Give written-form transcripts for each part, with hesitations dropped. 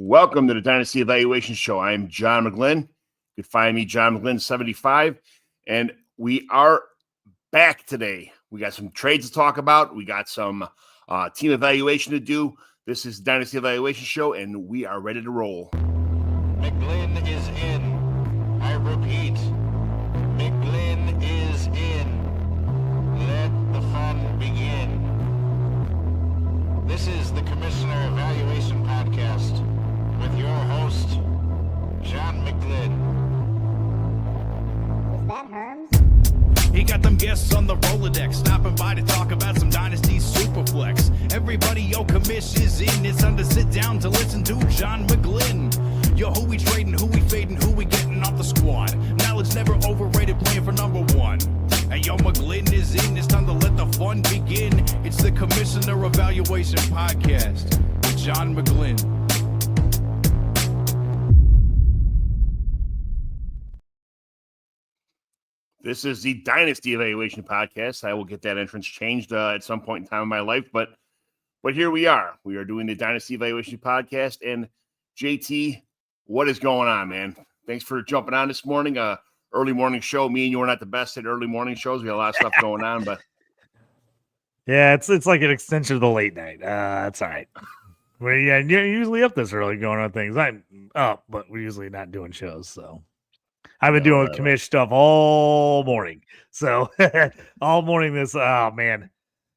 Welcome to the Dynasty Evaluation Show. I'm John McGlynn. You can find me, JohnMcGlynn75. And we are back today. We got some trades to talk about. We got some team evaluation to do. This is the Dynasty Evaluation Show, and we are ready to roll. McGlynn is in. I repeat, McGlynn is in. Let the fun begin. This is the Commissioner Evaluation Podcast with your host, John McGlynn. Is that Herms? He got them guests on the Rolodex, stopping by to talk about some Dynasty Superflex. Everybody, yo, Commish is in. It's time to sit down to listen to John McGlynn. Yo, who we trading, who we fading, who we getting off the squad. Knowledge never overrated, playing for number one. Hey, yo, McGlynn is in. It's time to let the fun begin. It's the Commissioner Evaluation Podcast with John McGlynn. This is the Dynasty Evaluation Podcast. I will get that entrance changed at some point in time in my life, but here we are. We are doing the Dynasty Evaluation Podcast. And JT, what is going on, man? Thanks for jumping on this morning. Early morning show. Me and you are not the best at early morning shows. We got a lot of stuff going on, but yeah, it's like an extension of the late night. That's all right. Well, yeah, you're usually up this early going on things. I'm up, but we're usually not doing shows, so. I've been doing commish stuff all morning. So all morning this, oh man,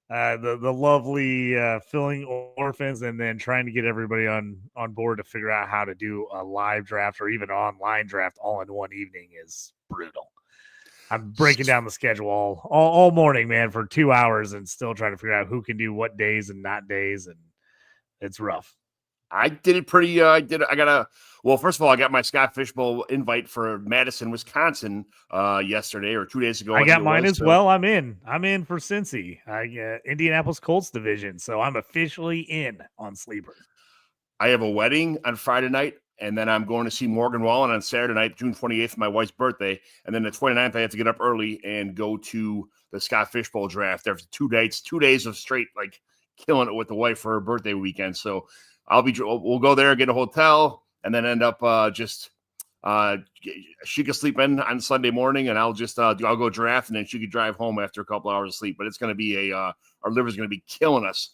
the lovely filling orphans and then trying to get everybody on board to figure out how to do a live draft or even online draft all in one evening is brutal. I'm breaking down the schedule all morning, man, for 2 hours and still trying to figure out who can do what days and not days. And it's rough. I did it pretty. First of all, I got my Scott Fishbowl invite for Madison, Wisconsin yesterday or 2 days ago. I got mine as well. I'm in for Cincy, Indianapolis Colts division. So I'm officially in on Sleeper. I have a wedding on Friday night, and then I'm going to see Morgan Wallen on Saturday night, June 28th, my wife's birthday. And then the 29th, I have to get up early and go to the Scott Fishbowl draft. There's 2 days of straight, like, killing it with the wife for her birthday weekend. So we'll go there, get a hotel, and then end up she can sleep in on Sunday morning, and I'll go draft, and then she could drive home after a couple hours of sleep. But it's going to be our liver's going to be killing us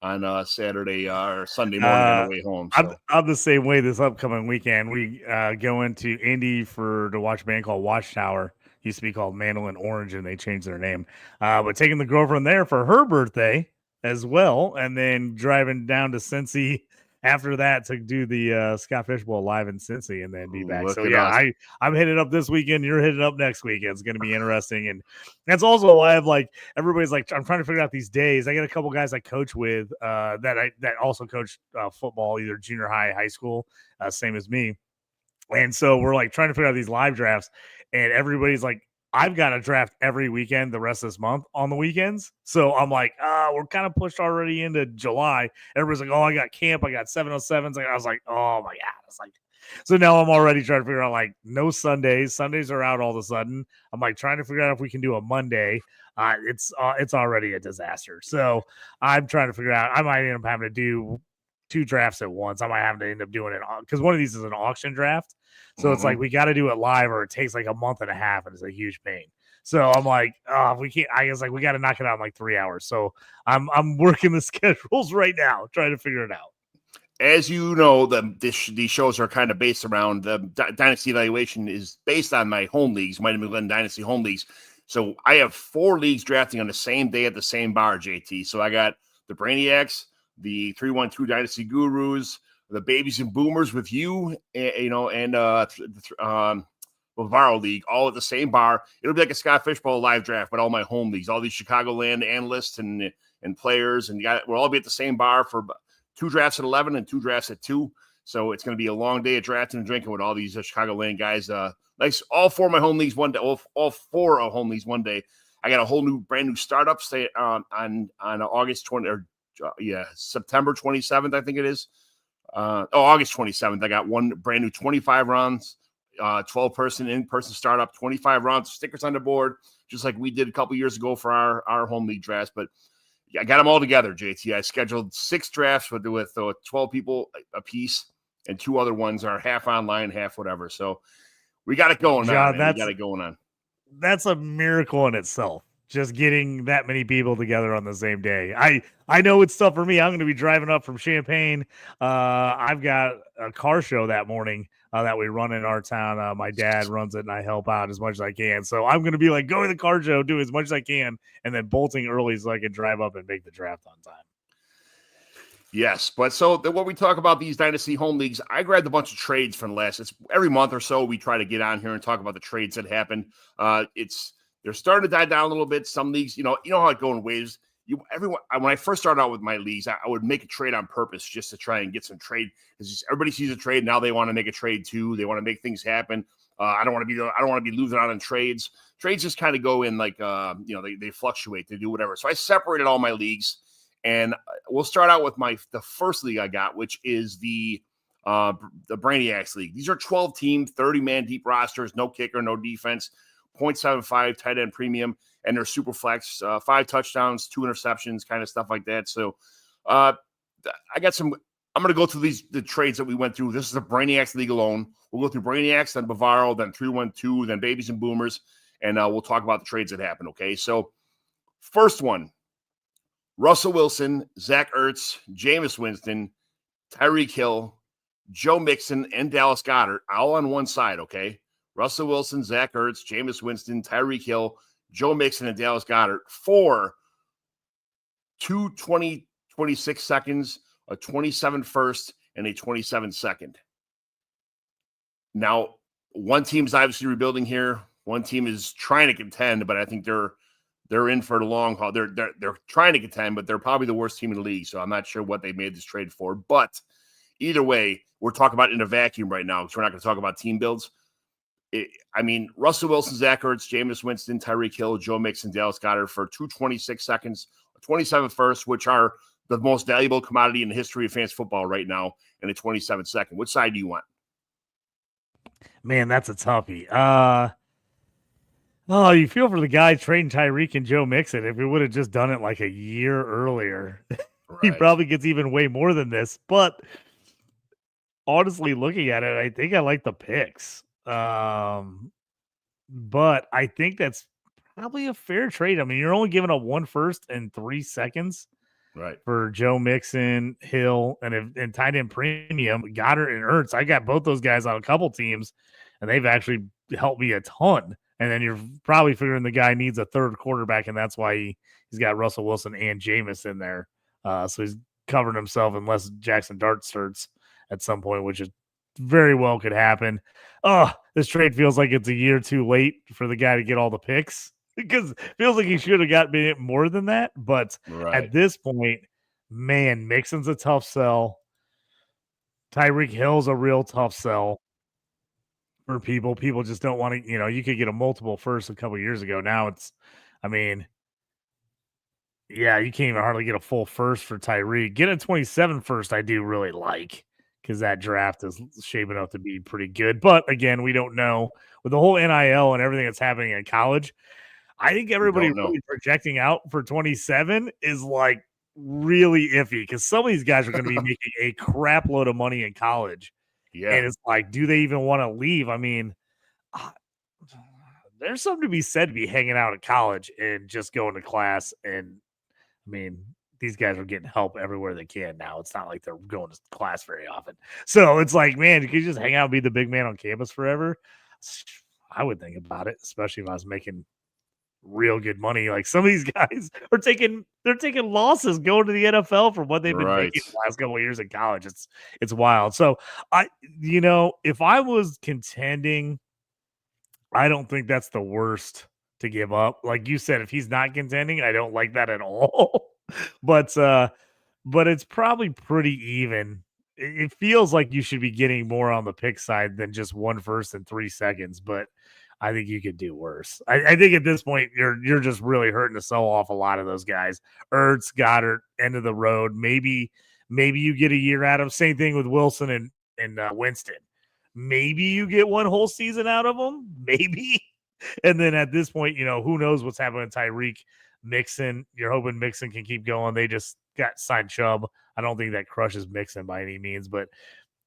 on Saturday or Sunday morning on the way home. So. I'm the same way this upcoming weekend. We go into Indy to watch a band called Watchtower. Used to be called Mandolin Orange, and they changed their name. But taking the girlfriend there for her birthday as well, and then driving down to Cincy after that to do the Scott Fishbowl live in Cincy and then be back. So yeah, I'm hitting up this weekend. You're hitting up next weekend. It's going to be interesting. And that's also why everybody's like, I'm trying to figure out these days. I got a couple guys I coach with that also coach football, either junior high, high school, same as me. And so we're like trying to figure out these live drafts, and everybody's like, I've got a draft every weekend the rest of this month on the weekends. So I'm like, we're kind of pushed already into July. Everybody's like, oh, I got camp. I got 707s. I was like, oh my God. It's like, so now I'm already trying to figure out like no Sundays. Sundays are out all of a sudden. I'm like trying to figure out if we can do a Monday. It's already a disaster. So I'm trying to figure out, I might end up having to do 2 drafts at once. I might have to end up doing it because one of these is an auction draft. So it's like we got to do it live or it takes like a month and a half and it's a huge pain. So I'm like, we can't. I guess like we got to knock it out in like 3 hours. So I'm working the schedules right now, trying to figure it out. As you know, these shows are kind of based around the Dynasty Evaluation is based on my home leagues, Mighty McGlynn Dynasty home leagues. So I have 4 leagues drafting on the same day at the same bar, JT. So I got the Brainiacs, the 312 Dynasty Gurus, the Babies and Boomers with you, and Bavaro League, all at the same bar. It'll be like a Scott Fishbowl live draft, but all my home leagues, all these Chicagoland analysts and players, and we'll all be at the same bar for 2 drafts at 11 and 2 drafts at 2. So it's going to be a long day of drafting and drinking with all these Chicagoland guys. Like all 4 of my home leagues one day, all 4 of home leagues one day. I got a brand new startup on August 20 or September 27th, I think it is. August 27th. I got one brand new 25 rounds, 12-person in-person startup, 25 rounds, stickers on the board, just like we did a couple years ago for our home league drafts. But I got them all together, JT. I scheduled 6 drafts with 12 people a piece. and 2 other ones are half online, half whatever. So we got it going John, on. Man. We got it going on. That's a miracle in itself. Just getting that many people together on the same day. I know it's tough for me. I'm going to be driving up from Champaign. I've got a car show that morning that we run in our town. My dad runs it, and I help out as much as I can. So I'm going to be like going to the car show, do as much as I can, and then bolting early so I can drive up and make the draft on time. Yes, but so when we talk about these Dynasty home leagues, I grabbed a bunch of trades from it's every month or so we try to get on here and talk about the trades that happened. They're starting to die down a little bit. Some leagues, you know how it goes in waves. When I first started out with my leagues, I would make a trade on purpose just to try and get some trade. Because everybody sees a trade now, they want to make a trade too. They want to make things happen. I don't want to be losing out on trades. Trades just kind of go in like they fluctuate. They do whatever. So I separated all my leagues. And we'll start out with the first league I got, which is the Brainiacs League. These are 12-team, 30-man deep rosters, no kicker, no defense, 0.75 tight end premium, and they're super flex, 5 touchdowns, 2 interceptions, kind of stuff like that. So I got some. I'm going to go through the trades that we went through. This is the Brainiacs League alone. We'll go through Brainiacs, then Bavaro, then 312, then Babies and Boomers, and we'll talk about the trades that happened. Okay, so first one. Russell Wilson, Zach Ertz, Jameis Winston, Tyreek Hill, Joe Mixon, and Dallas Goedert all on one side, okay? Russell Wilson, Zach Ertz, Jameis Winston, Tyreek Hill, Joe Mixon, and Dallas Goedert for 2 26 seconds, a 27 first, and a 27 second. Now, one team's obviously rebuilding here. One team is trying to contend, but I think they're in for the long haul. They're trying to contend, but they're probably the worst team in the league. So I'm not sure what they made this trade for. But either way, we're talking about in a vacuum right now because we're not going to talk about team builds. Russell Wilson, Zach Ertz, Jameis Winston, Tyreek Hill, Joe Mixon, Dallas Goedert for 2 26 seconds, 27 first, which are the most valuable commodity in the history of fantasy football right now, and a 27 second. Which side do you want? Man, that's a toughie. Oh, you feel for the guy trading Tyreek and Joe Mixon. If he would have just done it like a year earlier, right. He probably gets even way more than this. But honestly, looking at it, I think I like the picks. But I think that's probably a fair trade. I mean, you're only giving up 1 first and 3 seconds, right, for Joe Mixon, Hill, and tight end premium, Goddard and Ertz. I got both those guys on a couple teams, and they've actually helped me a ton. And then you're probably figuring the guy needs a third quarterback, and that's why he's got Russell Wilson and Jameis in there. So he's covering himself unless Jackson Dart starts at some point, which is very well could happen. Oh, this trade feels like it's a year too late for the guy to get all the picks because it feels like he should have gotten more than that. But at this point, man, Mixon's a tough sell. Tyreek Hill's a real tough sell. For people just don't want to, you could get a multiple first a couple years ago. Now you can't even hardly get a full first for Tyreek. Get a 27 first, I do really like because that draft is shaping up to be pretty good. But again, we don't know with the whole NIL and everything that's happening in college. I think everybody really projecting out for 27 is like really iffy because some of these guys are going to be making a crap load of money in college. Yeah. And it's like, do they even want to leave? I mean, there's something to be said to be hanging out at college and just going to class. And I mean, these guys are getting help everywhere they can now. It's not like they're going to class very often. So it's like, man, you could just hang out and be the big man on campus forever. I would think about it, especially if I was making real good money. Like some of these guys are taking losses going to the NFL from what they've been making the last couple of years in college. It's wild. So if I was contending, I don't think that's the worst to give up. Like you said, if he's not contending, I don't like that at all. but it's probably pretty even. It feels like you should be getting more on the pick side than just 1 first and 3 seconds, but I think you could do worse. I think at this point, you're just really hurting to sell off a lot of those guys. Ertz, Goddard, end of the road. Maybe you get a year out of. Same thing with Wilson and Winston. Maybe you get 1 whole season out of them. Maybe. And then at this point, who knows what's happening with Tyreek, Mixon. You're hoping Mixon can keep going. They just got signed Chubb. I don't think that crushes Mixon by any means, but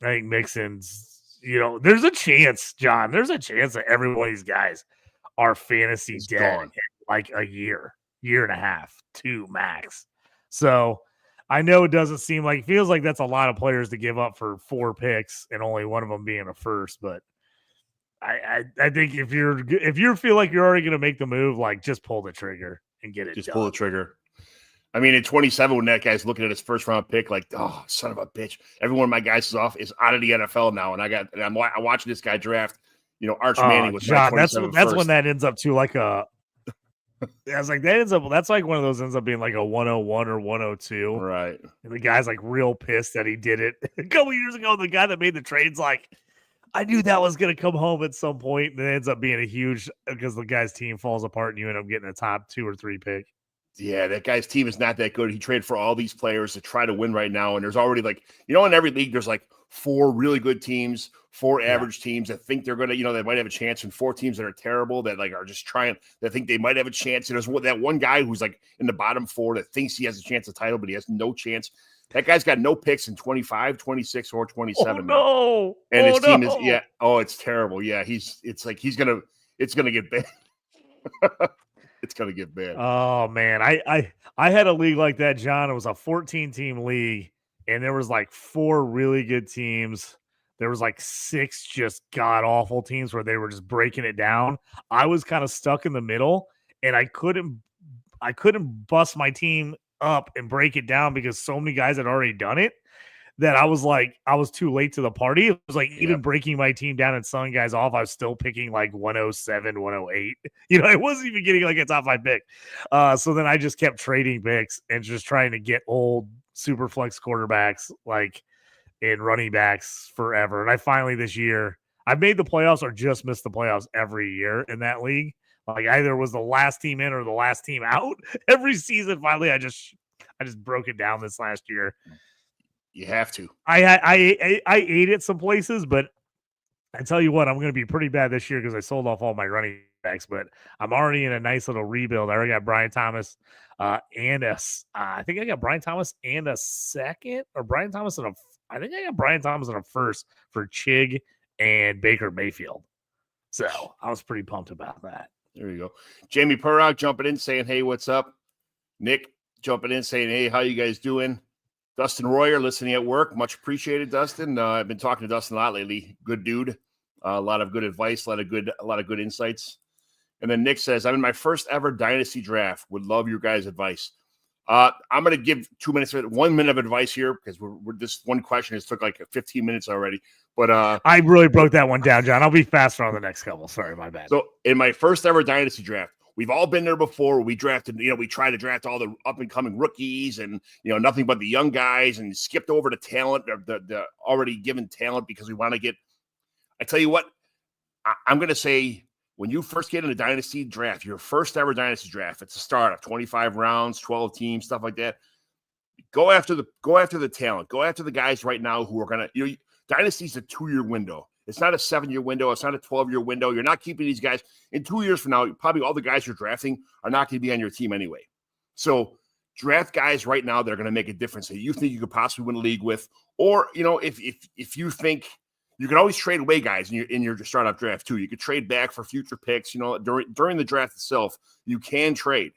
I think Mixon's, there's a chance, John. There's a chance that every one of these guys are fantasy He's dead gone. in like a year and a half, 2 max. So I know it doesn't seem like, feels like that's a lot of players to give up for 4 picks and only one of them being a first, but I think if you feel like you're already going to make the move, like just pull the trigger and get it Just done. pull the trigger. I mean, at 27, when that guy's looking at his first round pick, like, oh, son of a bitch. Every one of my guys is out of the NFL now. And I'm watching this guy draft, Arch Manning with John, my 27 that's first. when that ends up to like a, I was like, that's like one of those ends up being like a 101 or 102. Right. And the guy's like real pissed that he did it. A couple years ago, the guy that made the trade's like, I knew that was going to come home at some point, and it ends up being a huge, because the guy's team falls apart and you end up getting a top 2 or 3 pick. Yeah, that guy's team is not that good. He traded for all these players to try to win right now. And there's already in every league, there's like 4 really good teams, 4 average teams that think they're going to, they might have a chance, and 4 teams that are terrible that are just trying, that think they might have a chance. And there's that one guy who's like in the bottom 4 that thinks he has a chance of title, but he has no chance. That guy's got no picks in 25, 26, or 27. Oh, no. And his team is, it's terrible. Yeah, it's going to get bad. It's going to get bad. Oh, man. I had a league like that, John. It was a 14-team league, and there was like 4 really good teams. There was like 6 just god-awful teams where they were just breaking it down. I was kind of stuck in the middle, and I couldn't bust my team up and break it down because so many guys had already done it that I was too late to the party. It was like even breaking my team down and selling guys off, I was still picking like 107, 108. I wasn't even getting like a top 5 pick. So then I just kept trading picks and just trying to get old super flex quarterbacks like in running backs forever. And I finally this year, I've made the playoffs or just missed the playoffs every year in that league. Like either was the last team in or the last team out. Every season, finally, I just broke it down this last year. You have to. I ate it some places, but I tell you what, I'm going to be pretty bad this year because I sold off all my running backs. But I'm already in a nice little rebuild. I already got Brian Thomas and I think I got Brian Thomas and a second, or Brian Thomas and I think I got Brian Thomas and a first for Chig and Baker Mayfield. So I was pretty pumped about that. There you go. Jamie Perrock jumping in saying, hey, what's up? Nick jumping in saying, hey, how you guys doing? Dustin Royer listening at work. Much appreciated, Dustin. I've been talking to Dustin a lot lately. Good dude. A lot of good advice, a lot of good insights. And then Nick says, I'm in my first ever Dynasty draft. Would love your guys' advice. I'm going to give 2 minutes, 1 minute of advice here because we're this one question has took like 15 minutes already. But I really broke that one down, John. I'll be faster on the next couple. Sorry, my bad. So in my first ever Dynasty draft, we've all been there before. We drafted, we tried to draft all the up and coming rookies and, nothing but the young guys and skipped over the talent, the already given talent because we want to get, I tell you what, I'm going to say when you first get in a Dynasty draft, your first ever Dynasty draft, it's a startup, 25 rounds, 12 teams, stuff like that. Go after the talent. Go after the guys right now who are going to, Dynasty's a 2-year window. It's not a 7-year window. It's not a 12-year window. You're not keeping these guys. In 2 years from now, probably all the guys you're drafting are not going to be on your team anyway. So draft guys right now that are going to make a difference that you think you could possibly win a league with. Or, if you think you can always trade away guys in your startup draft too. You could trade back for future picks. During the draft itself, you can trade.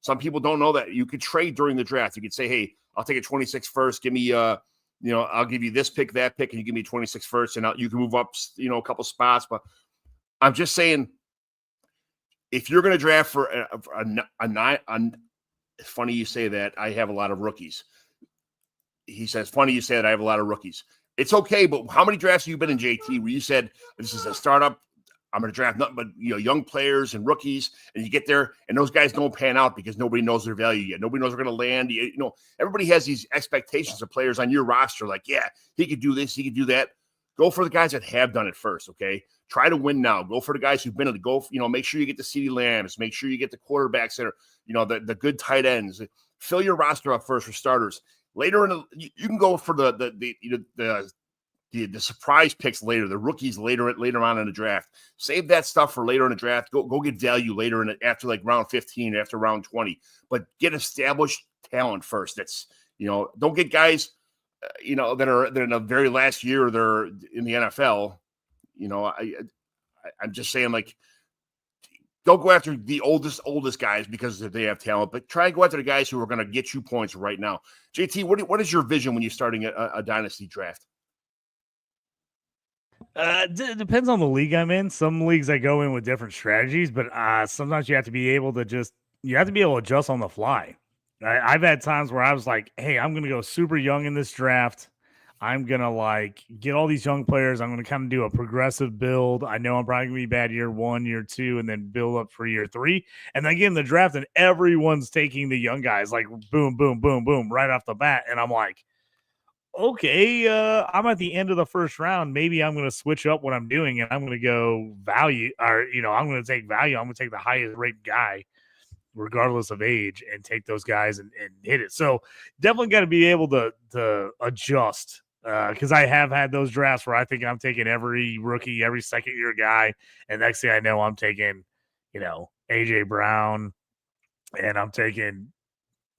Some people don't know that. You could trade during the draft. You could say, hey, I'll take a 26 first. Give me I'll give you this pick, that pick, and you give me 26 first, and you can move up, a couple spots. But I'm just saying, if you're going to draft for a 9, it's funny you say that. I have a lot of rookies. He says, funny you say that I have a lot of rookies. It's okay, but how many drafts have you been in, JT, where you said, this is a startup, I'm going to draft nothing but young players and rookies, and you get there, and those guys don't pan out because nobody knows their value yet. Nobody knows they're going to land. Everybody has these expectations of players on your roster, like, yeah, he could do this, he could do that. Go for the guys that have done it first, okay? Try to win now. Go for the guys who've been in the go. Make sure you get the CeeDee Lambs. Make sure you get the quarterbacks that are, the good tight ends. Fill your roster up first for starters. Later you can go for the surprise picks later, the rookies later on in the draft. Save that stuff for later in the draft. Go get value later after like round 15, after round 20. But get established talent first. That's don't get guys that are in the very last year they're in the NFL. I'm just saying, like, don't go after the oldest guys because they have talent, but try and go after the guys who are going to get you points right now. JT, what is your vision when you're starting a dynasty draft? Depends on the league I'm in. Some leagues I go in with different strategies, but sometimes you have to be able to adjust on the fly. I've had times where I was like, hey, I'm going to go super young in this draft. I'm going to get all these young players. I'm going to kind of do a progressive build. I know I'm probably going to be bad year 1, year 2, and then build up for year 3. And then get in the draft and everyone's taking the young guys, like boom, boom, boom, boom, right off the bat. And I'm like, okay, I'm at the end of the first round. Maybe I'm going to switch up what I'm doing and I'm going to go value, or, I'm going to take value. I'm going to take the highest rated guy, regardless of age, and take those guys and hit it. So definitely got to be able to adjust, because I have had those drafts where I think I'm taking every rookie, every second year guy, and next thing I know, I'm taking, AJ Brown, and I'm taking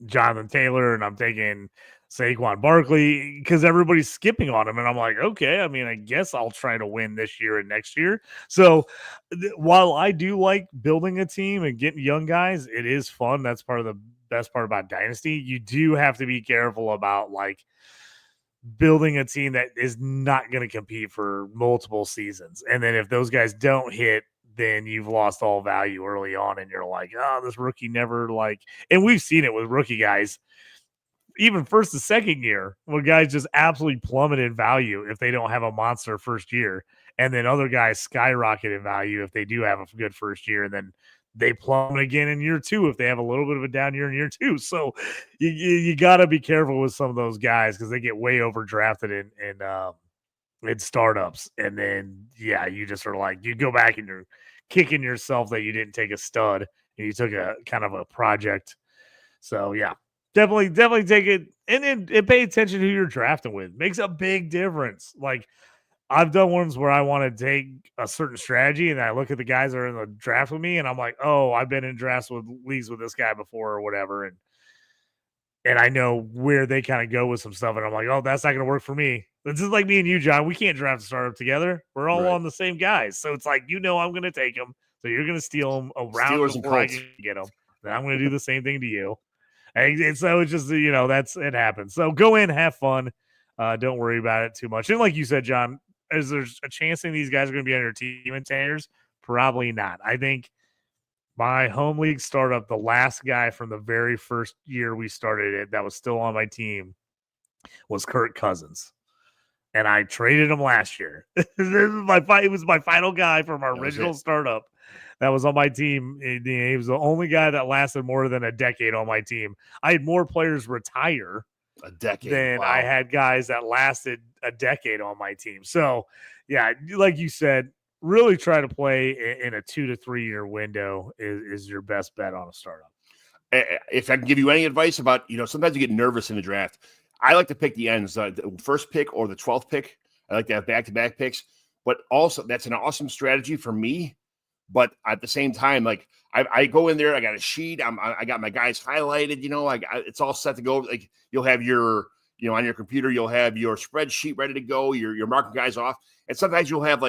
Jonathan Taylor, and I'm taking Saquon Barkley, because everybody's skipping on him. And I'm like, okay, I guess I'll try to win this year and next year. So while I do like building a team and getting young guys, it is fun. That's part of the best part about Dynasty. You do have to be careful about building a team that is not going to compete for multiple seasons. And then if those guys don't hit, then you've lost all value early on. And you're like, oh, this rookie never and we've seen it with rookie guys. Even first and second year, when guys just absolutely plummet in value if they don't have a monster first year, and then other guys skyrocket in value if they do have a good first year, and then they plummet again in year 2 if they have a little bit of a down year in year 2. So you got to be careful with some of those guys because they get way overdrafted in startups, and then you just are you go back and you're kicking yourself that you didn't take a stud and you took a kind of a project. So Definitely take it and pay attention to who you're drafting with. Makes a big difference. I've done ones where I want to take a certain strategy and I look at the guys that are in the draft with me and I'm like, oh, I've been in drafts with leagues with this guy before or whatever. And I know where they kind of go with some stuff. And I'm like, oh, that's not going to work for me. It's just like me and you, John. We can't draft a startup together. We're all on the same guys. So it's like, I'm going to take them. So you're going to steal them around before I can get them. Then I'm going to do the same thing to you. And so it's just, it happens. So go in, have fun. Don't worry about it too much. And like you said, John, is there a chance that these guys are going to be on your team in 10 years? Probably not. I think my home league startup, the last guy from the very first year we started it that was still on my team was Kirk Cousins. And I traded him last year. It was my final guy from our original startup that was on my team. He was the only guy that lasted more than a decade on my team. I had more players retire than I had guys that lasted a decade on my team. So, like you said, really try to play in a 2 to 3 year window is your best bet on a startup. If I can give you any advice about, sometimes you get nervous in the draft. I like to pick the ends, the first pick or the 12th pick. I like to have back-to-back picks, but also that's an awesome strategy for me. But at the same time, I go in there, I got a sheet, I got my guys highlighted, it's all set to go. You'll have your, on your computer, you'll have your spreadsheet ready to go. You're marking guys off, and sometimes you'll have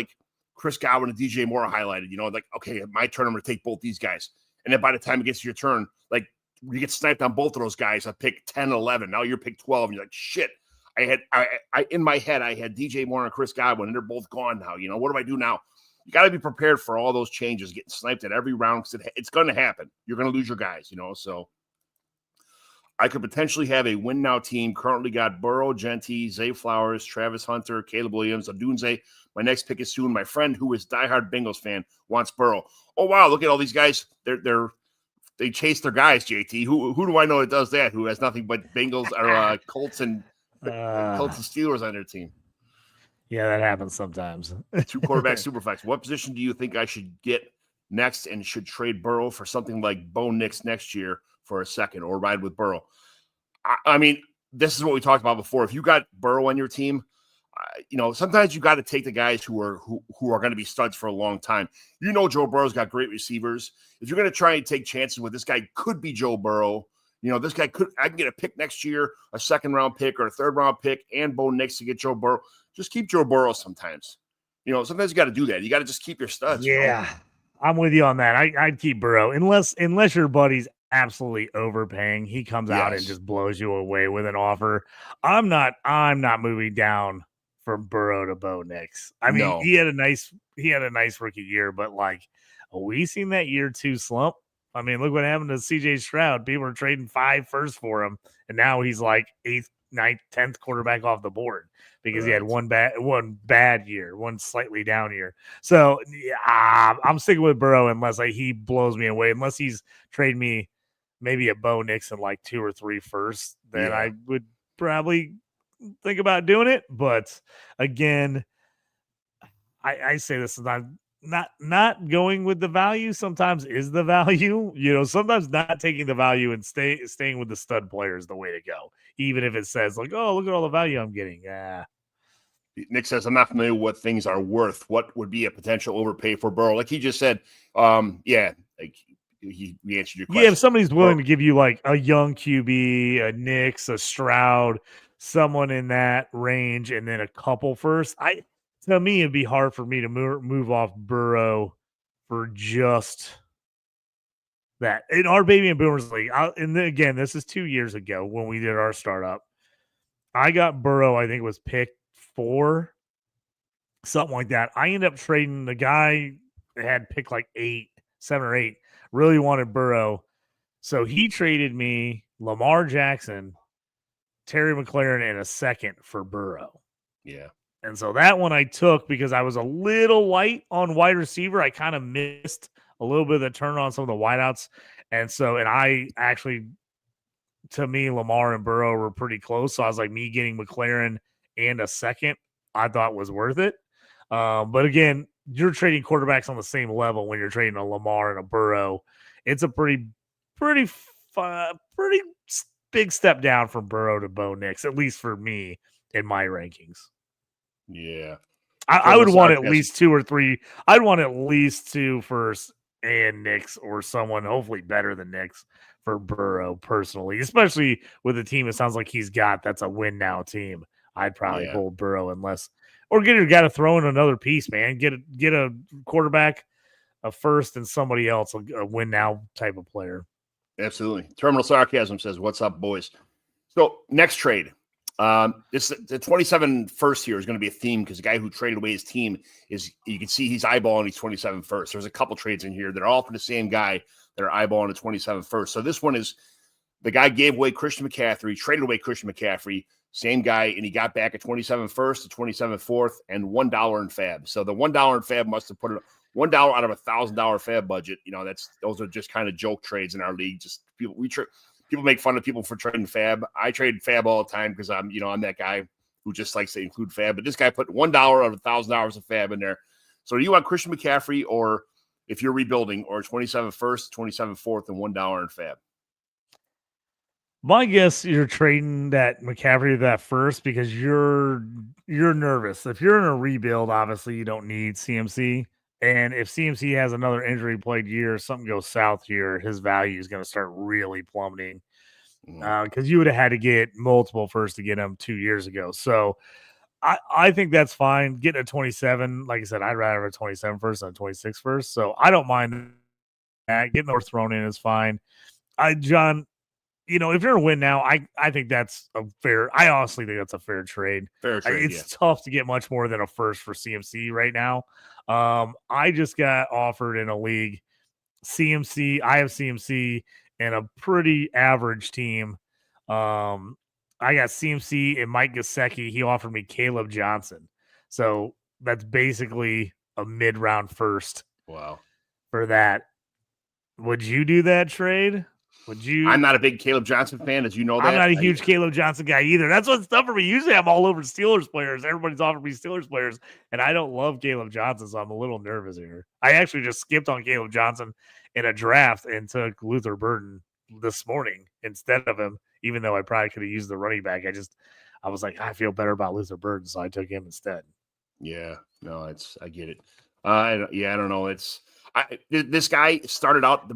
Chris Godwin and DJ Moore highlighted. Okay, my turn, I'm going to take both these guys, and then by the time it gets to your turn, you get sniped on both of those guys. I pick 10, 11. Now you're pick 12, and you're like, shit. I in my head, I had DJ Moore and Chris Godwin, and they're both gone now. What do I do now? You got to be prepared for all those changes, getting sniped at every round because it's going to happen. You're going to lose your guys, So I could potentially have a win now team. Currently got Burrow, Gentry, Zay Flowers, Travis Hunter, Caleb Williams, Adunze. My next pick is soon. My friend who is diehard Bengals fan wants Burrow. Oh wow, look at all these guys. They chase their guys. JT, who do I know that does that? Who has nothing but Bengals or Colts and Steelers on their team? Yeah, that happens sometimes. 2 quarterback superflex. What position do you think I should get next and should trade Burrow for something like Bo Nix next year for a second or ride with Burrow? I mean, this is what we talked about before. If you got Burrow on your team, sometimes you got to take the guys who are going to be studs for a long time. Joe Burrow's got great receivers. If you're going to try and take chances with this guy, could be Joe Burrow. This guy I can get a pick next year, a second-round pick or a third-round pick, and Bo Nix to get Joe Burrow. Just keep Joe Burrow sometimes. Sometimes you got to do that. You got to just keep your studs. Yeah, I'm with you on that. I'd keep Burrow unless your buddy's absolutely overpaying. He comes out and just blows you away with an offer. I'm not moving down from Burrow to Bo Nix. I mean, No. he had a nice rookie year, but we seen that year 2 slump. I mean, look what happened to CJ Stroud. People were trading 5 firsts for him, and now he's like 8th, 9th, 10th quarterback off the board because he had one bad year, one slightly down year. So I'm sticking with Burrow unless he blows me away. Unless he's trade me maybe a Bo Nix in 2 or 3 firsts, then I would probably think about doing it. But again, I say this is not going with the value sometimes is the value. Sometimes not taking the value and staying with the stud player is the way to go, even if it says oh, look at all the value I'm getting. Nick says, I'm not familiar with what things are worth. What would be a potential overpay for Burrow? Like he just said, we answered your question. Yeah, if somebody's willing to give you a young QB, a Nix, a Stroud, someone in that range, and then a couple first, to me, it'd be hard for me to move off Burrow for just that. In our Baby and Boomers League, again, this is 2 years ago when we did our startup. I got Burrow, I think it was pick 4, something like that. I ended up trading the guy that had pick 7 or 8, really wanted Burrow. So he traded me Lamar Jackson, Terry McLaurin, and a second for Burrow. Yeah. And so that one I took because I was a little light on wide receiver. I kind of missed a little bit of the turn on some of the wideouts. And I actually, to me, Lamar and Burrow were pretty close. So I was me getting McLaurin and a second, I thought was worth it. But again, you're trading quarterbacks on the same level when you're trading a Lamar and a Burrow. It's a pretty big step down from Burrow to Bo Nix, at least for me in my rankings. Yeah. I would want at least 2 or 3. I'd want at least 2 first and Nix or someone hopefully better than Nix for Burrow personally, especially with the team it sounds like he's got. That's a win now team. I'd probably hold Burrow or get your guy to throw in another piece, man. Get a quarterback, a first, and somebody else, a win now type of player. Absolutely. Terminal Sarcasm says, "What's up, boys?" So next trade. The 27 first here is going to be a theme because the guy who traded away his team you can see he's eyeballing these 27 first. There's a couple trades in here that are all for the same guy that are eyeballing the 27 first. So this one is the guy gave away Christian McCaffrey, traded away Christian McCaffrey, same guy, and he got back a 27 first, a 27 fourth, and $1 in fab. So the $1 in fab must have put it $1 out of $1,000 fab budget. Those are just kind of joke trades in our league. Just people make fun of people for trading fab. I trade fab all the time because I'm that guy who just likes to include fab. But this guy put $1 out of $1,000 of fab in there. So do you want Christian McCaffrey, or if you're rebuilding, or 27 first, 27 fourth, and $1 in fab? My guess you're trading that McCaffrey that first because you're nervous. If you're in a rebuild, obviously you don't need CMC. And if CMC has another injury-plagued year, something goes south here, his value is going to start really plummeting because you would have had to get multiple first to get him 2 years ago. So I think that's fine. Getting a 27, like I said, I'd rather have a 27 first than a 26 first. So I don't mind that. Getting those thrown in is fine. John, if you're a win now, I think that's I honestly think that's a fair trade. Fair trade. It's tough to get much more than a first for CMC right now. I just got offered in a league CMC. I have CMC and a pretty average team. I got CMC and Mike Gesicki. He offered me Caleb Johnson. So that's basically a mid-round first. Wow. For that. Would you do that trade? Would you? I'm not a big Caleb Johnson fan, as you know that. I'm not a huge Caleb Johnson guy either. That's what's tough for me. Usually I'm all over Steelers players. Everybody's offering me Steelers players, and I don't love Caleb Johnson, so I'm a little nervous here. I actually just skipped on Caleb Johnson in a draft and took Luther Burden this morning instead of him, even though I probably could have used the running back. I was like, I feel better about Luther Burden, so I took him instead. Yeah, no, I get it. I don't know. This guy started out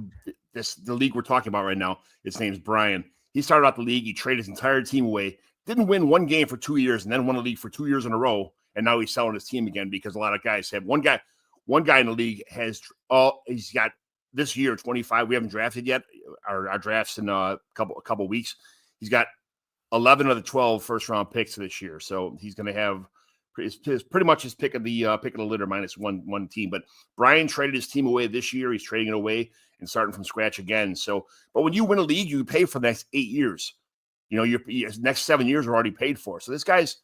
the league we're talking about right now. His name's Brian. He started out the league. He traded his entire team away. Didn't win one game for 2 years, and then won the league for 2 years in a row. And now he's selling his team again because a lot of guys have one guy in the league has he's got this year 25. We haven't drafted yet. Our drafts in a couple weeks. He's got 11 of the 12 first round picks this year, so he's going to have pretty much his pick of the litter minus one team. But Brian traded his team away this year. He's trading it away and starting from scratch again. So, but when you win a league, you pay for the next 8 years. You know, your next 7 years are already paid for. So this guy's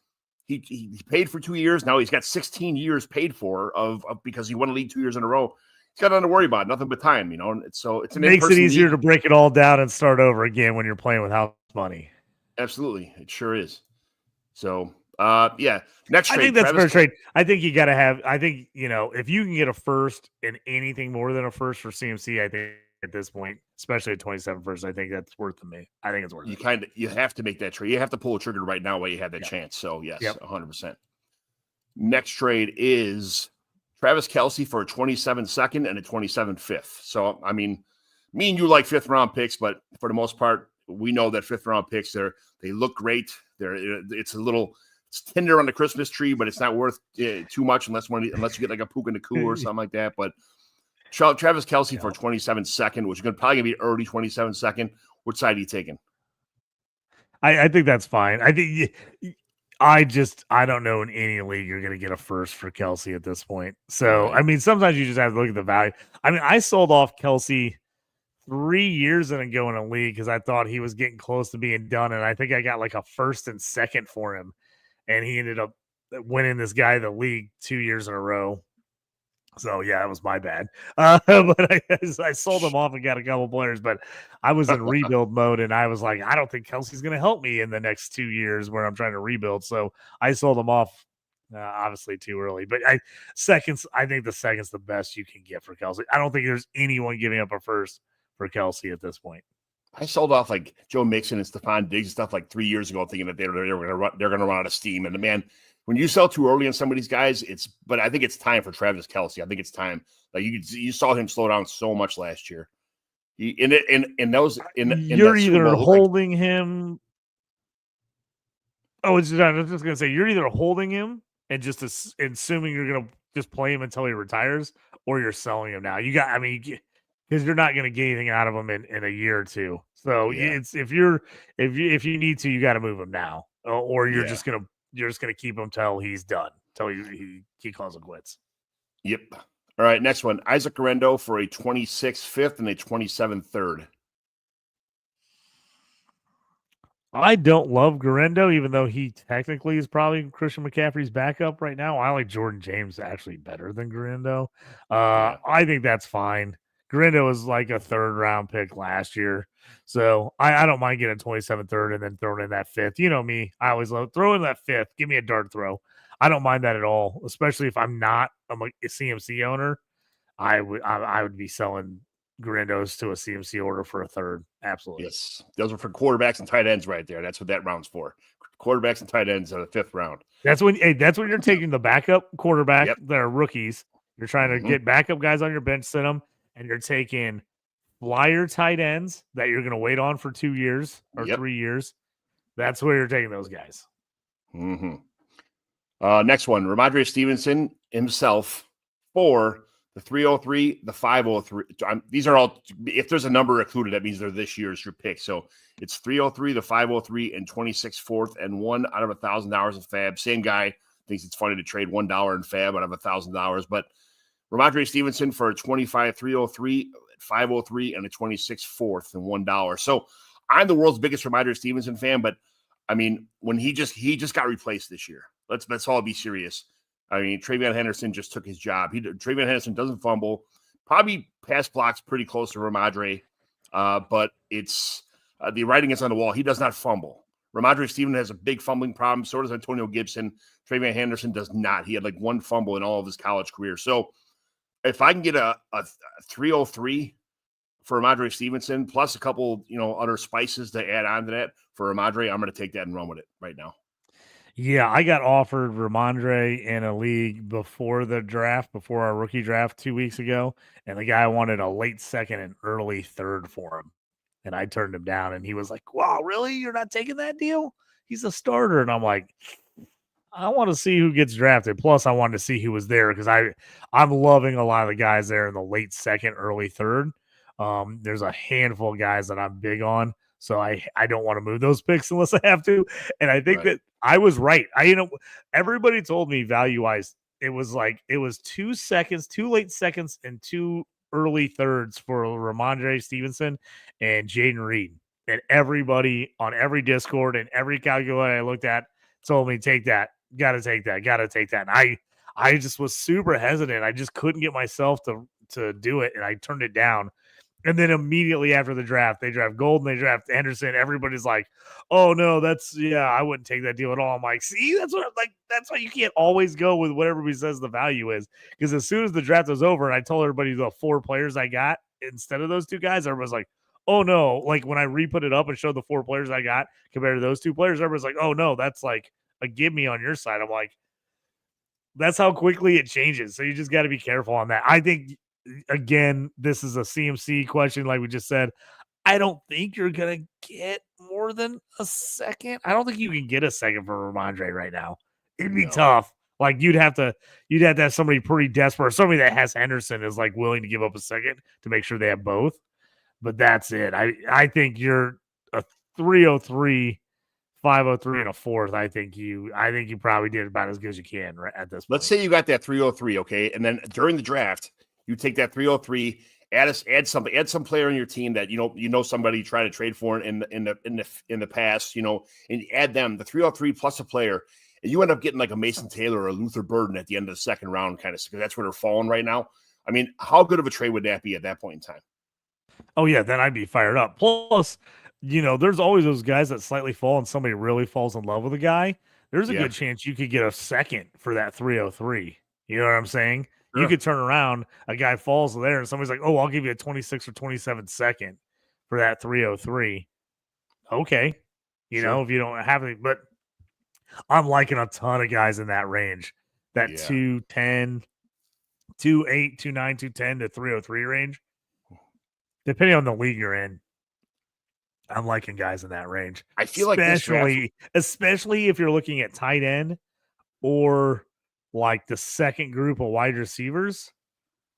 he paid for 2 years. Now he's got 16 years paid for of because he won a league 2 years in a row. He's got nothing to worry about, nothing but time. You know, and it makes it easier to break it all down and start over again when you're playing with house money. Absolutely, it sure is. So, yeah, next trade. I think that's fair trade. I think you got to have. I think if you can get a first and anything more than a first for CMC, I think at this point, especially at 27 first, I think that's worth to me. I think it's worth. You have to make that trade. You have to pull a trigger right now while you have that chance. So yes, 100%. Next trade is Travis Kelce for a 27 second and a 27 fifth. So I mean, me and you like 5th round picks, but for the most part, we know that 5th round picks they look great. It's tender on the Christmas tree, but it's not worth too much unless you get like a Puka Nakua or something like that. But Travis Kelce for 27 second, which is probably going to be early 27 second. Which side are you taking? I think that's fine. I don't know in any league you're going to get a first for Kelce at this point. So, I mean, sometimes you just have to look at the value. I mean, I sold off Kelce 3 years ago in a league because I thought he was getting close to being done. And I think I got like a 1st and 2nd for him. And he ended up winning this guy the league 2 years in a row. So, yeah, it was my bad. But I sold him off and got a couple players. But I was in rebuild mode, and I was like, I don't think Kelsey's going to help me in the next 2 years where I'm trying to rebuild. So I sold him off, obviously, too early. But I think the second's the best you can get for Kelce. I don't think there's anyone giving up a first for Kelce at this point. I sold off like Joe Mixon and Stephon Diggs and stuff like 3 years ago, thinking that they're going to run out of steam. And the man, when you sell too early on some of these guys, but I think it's time for Travis Kelce. I think it's time. Like you saw him slow down so much last year. You're either holding him. Oh, I was just going to say you're either holding him and just assuming you're going to just play him until he retires, or you're selling him now. Because you're not going to get anything out of him in a year or two. So it's if you need to, you got to move him now, or you're just gonna keep him till he's done, till he calls it quits. Yep. All right, next one, Isaac Guerendo for a 26 fifth and a 27 third. I don't love Guerendo, even though he technically is probably Christian McCaffrey's backup right now. I like Jordan James actually better than Guerendo. I think that's fine. Guerendo was like a 3rd round pick last year. So I don't mind getting a 27 third and then throwing in that 5th. You know me. I always love throwing that 5th. Give me a dart throw. I don't mind that at all, especially if I'm a CMC owner. I would be selling Guerendos to a CMC order for a 3rd. Absolutely. Yes. Those are for quarterbacks and tight ends right there. That's what that round's for. Quarterbacks and tight ends are the 5th round. That's when you're taking the backup quarterback that are rookies. You're trying to get backup guys on your bench, sit them. And you're taking flyer tight ends that you're going to wait on for 2 years or 3 years. That's where you're taking those guys. Mm-hmm. Next one, Ramondre Stevenson himself for the 303, the 503. These are all, if there's a number included, that means they're this year's your pick. So it's 303, the 503, and 26 fourth, and $1 out of $1,000 in fab. Same guy thinks it's funny to trade $1 in fab out of $1,000, but Ramondre Stevenson for a 25 303, 503, and a 26 fourth and $1. So I'm the world's biggest Ramondre Stevenson fan, but I mean, when he just got replaced this year. Let's all be serious. I mean, Travion Henderson just took his job. Travion Henderson doesn't fumble, probably pass blocks pretty close to Ramondre, but it's the writing is on the wall. He does not fumble. Ramondre Stevenson has a big fumbling problem. So does Antonio Gibson. Travion Henderson does not. He had like 1 fumble in all of his college career. So if I can get a 303 for Ramondre Stevenson, plus a couple, other spices to add on to that for Ramondre, I'm going to take that and run with it right now. Yeah, I got offered Ramondre in a league before our rookie draft 2 weeks ago, and the guy wanted a late 2nd and early 3rd for him. And I turned him down, and he was like, wow, really? You're not taking that deal? He's a starter. And I'm like, I want to see who gets drafted. Plus, I wanted to see who was there because I'm loving a lot of the guys there in the late second, early third. There's a handful of guys that I'm big on, so I don't want to move those picks unless I have to. And I think that I was right. Everybody told me value wise, it was 2 seconds, 2 late seconds, and 2 early thirds for Ramondre Stevenson and Jaden Reed. And everybody on every Discord and every calculator I looked at told me take that. Got to take that. And I just was super hesitant. I just couldn't get myself to do it, and I turned it down. And then immediately after the draft, they draft Golden, they draft Henderson. Everybody's like, "Oh no, I wouldn't take that deal at all." I'm like, "See, that's why you can't always go with what everybody says the value is." Because as soon as the draft was over, and I told everybody the 4 players I got instead of those 2 guys, everybody's like, "Oh no!" Like when I re-put it up and showed the 4 players I got compared to those 2 players, everybody's like, "Oh no, that's like a give me on your side." I'm like, that's how quickly it changes. So you just got to be careful on that. I think, again, this is a CMC question, like we just said. I don't think you're going to get more than a second. I don't think you can get a second for Ramondre right now. It'd be tough. Like you'd have to have somebody pretty desperate, or somebody that has Henderson is like willing to give up a second to make sure they have both. But that's it. I think you're a 303. 503 and a 4th. I think you probably did about as good as you can right at this point. Let's say you got that 303, okay, and then during the draft, you take that 303, add some player in your team that you know somebody you try to trade for in the past, and you add them the 303 plus a player, and you end up getting like a Mason Taylor or a Luther Burden at the end of the second round, kind of, because that's where they're falling right now. I mean, how good of a trade would that be at that point in time? Oh yeah, then I'd be fired up. Plus, there's always those guys that slightly fall and somebody really falls in love with a guy. There's a good chance you could get a second for that 303. You know what I'm saying? Sure. You could turn around, a guy falls there, and somebody's like, oh, I'll give you a 26 or 27 second for that 303. Okay. If you don't have it, but I'm liking a ton of guys in that range. That 210, 28, 29, 210 to 303 range. Depending on the league you're in. I'm liking guys in that range. I feel especially if you're looking at tight end or like the second group of wide receivers,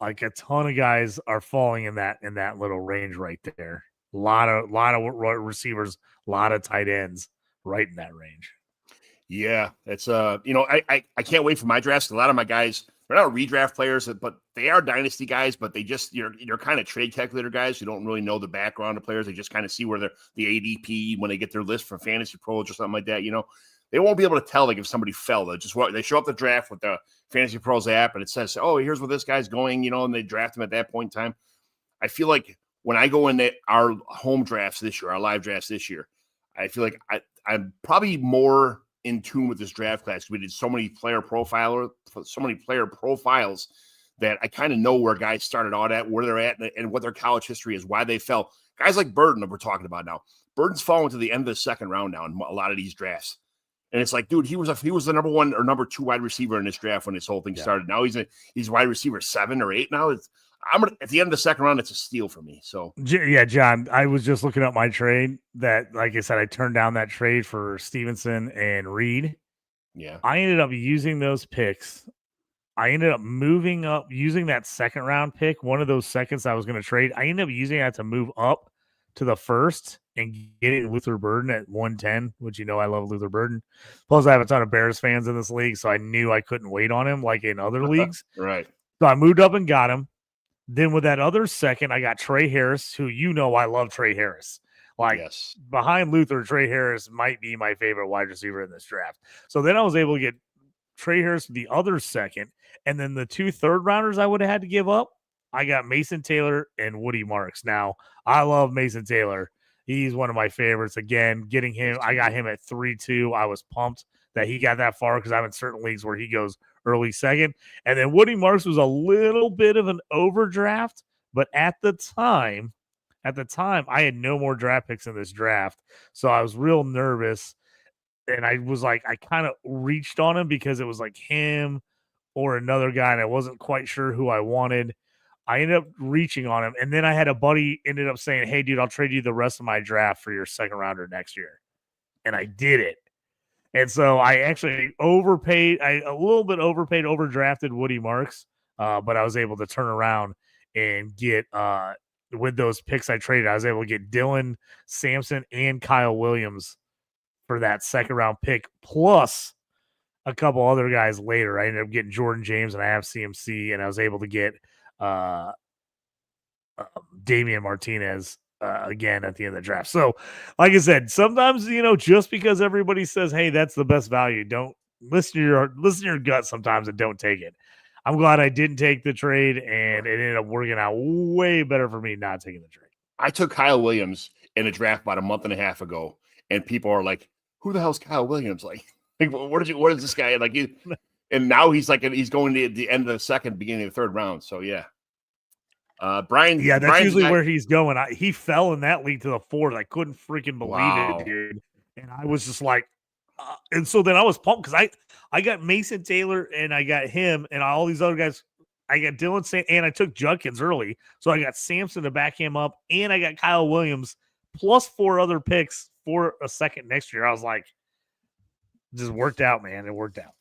like a ton of guys are falling in that little range right there. A lot of receivers, a lot of tight ends right in that range. Yeah, it's I can't wait for my drafts. A lot of my guys, they're not redraft players, but they are dynasty guys. But they just you're kind of trade calculator guys who don't really know the background of players. They just kind of see where they're the ADP when they get their list from Fantasy Pros or something like that. They won't be able to tell like if somebody fell. They show up the draft with the Fantasy Pros app and it says, oh, here's where this guy's going, and they draft him at that point in time. I feel like when I go in our home drafts this year, our live drafts this year, I feel like I'm probably more in tune with this draft class. We did so many player profiles that I kind of know where guys started out at, where they're at, and what their college history is, why they fell. Guys like Burden that we're talking about now. Burden's falling to the end of the second round now in a lot of these drafts. And it's like, dude, he was the number 1 or number 2 wide receiver in this draft when this whole thing started. Now he's wide receiver 7 or 8 now. At the end of the second round, it's a steal for me. So yeah, John, I was just looking up my trade that, like I said, I turned down that trade for Stevenson and Reed. Yeah, I ended up using those picks. I ended up moving up using that second round pick. One of those seconds I was going to trade, I ended up using that to move up to the first and getting Luther Burden at 110, which I love Luther Burden. Plus, I have a ton of Bears fans in this league, so I knew I couldn't wait on him like in other leagues. Right. So I moved up and got him. Then with that other second, I got Trey Harris, who I love Trey Harris. Behind Luther, Trey Harris might be my favorite wide receiver in this draft. So then I was able to get Trey Harris the other second. And then the 2 third-rounders I would have had to give up, I got Mason Taylor and Woody Marks. Now, I love Mason Taylor. He's one of my favorites. Again, getting him, I got him at 3-2. I was pumped that he got that far because I'm in certain leagues where he goes early second. And then Woody Marks was a little bit of an overdraft, but at the time, I had no more draft picks in this draft. So I was real nervous. And I was like, I kind of reached on him because it was like him or another guy, and I wasn't quite sure who I wanted. I ended up reaching on him, and then I had a buddy ended up saying, "Hey, dude, I'll trade you the rest of my draft for your second rounder next year," and I did it. And so I actually overpaid. I a little bit overpaid, overdrafted Woody Marks, but I was able to turn around and get with those picks I traded. I was able to get Dylan Sampson and Kyle Williams for that second round pick, plus a couple other guys later. I ended up getting Jordan James, and I have CMC, and I was able to get Damian Martinez again at the end of the draft. So, like I said, sometimes just because everybody says, "Hey, that's the best value," don't listen to your gut sometimes and don't take it. I'm glad I didn't take the trade, and it ended up working out way better for me not taking the trade. I took Kyle Williams in a draft about a month and a half ago, and people are like, "Who the hell's Kyle Williams?" Like what is this guy like? And now he's going to the end of the second, beginning of the third round. So yeah. Brian, yeah, that's Brian's usually guy, where he's going. He fell in that league to the fourth. I couldn't freaking believe it, dude. And I was just like, and so then I was pumped because I got Mason Taylor and I got him and all these other guys. I got Dylan and I took Judkins early, so I got Sampson to back him up, and I got Kyle Williams plus 4 other picks for a second next year. I was like, just worked out, man. It worked out.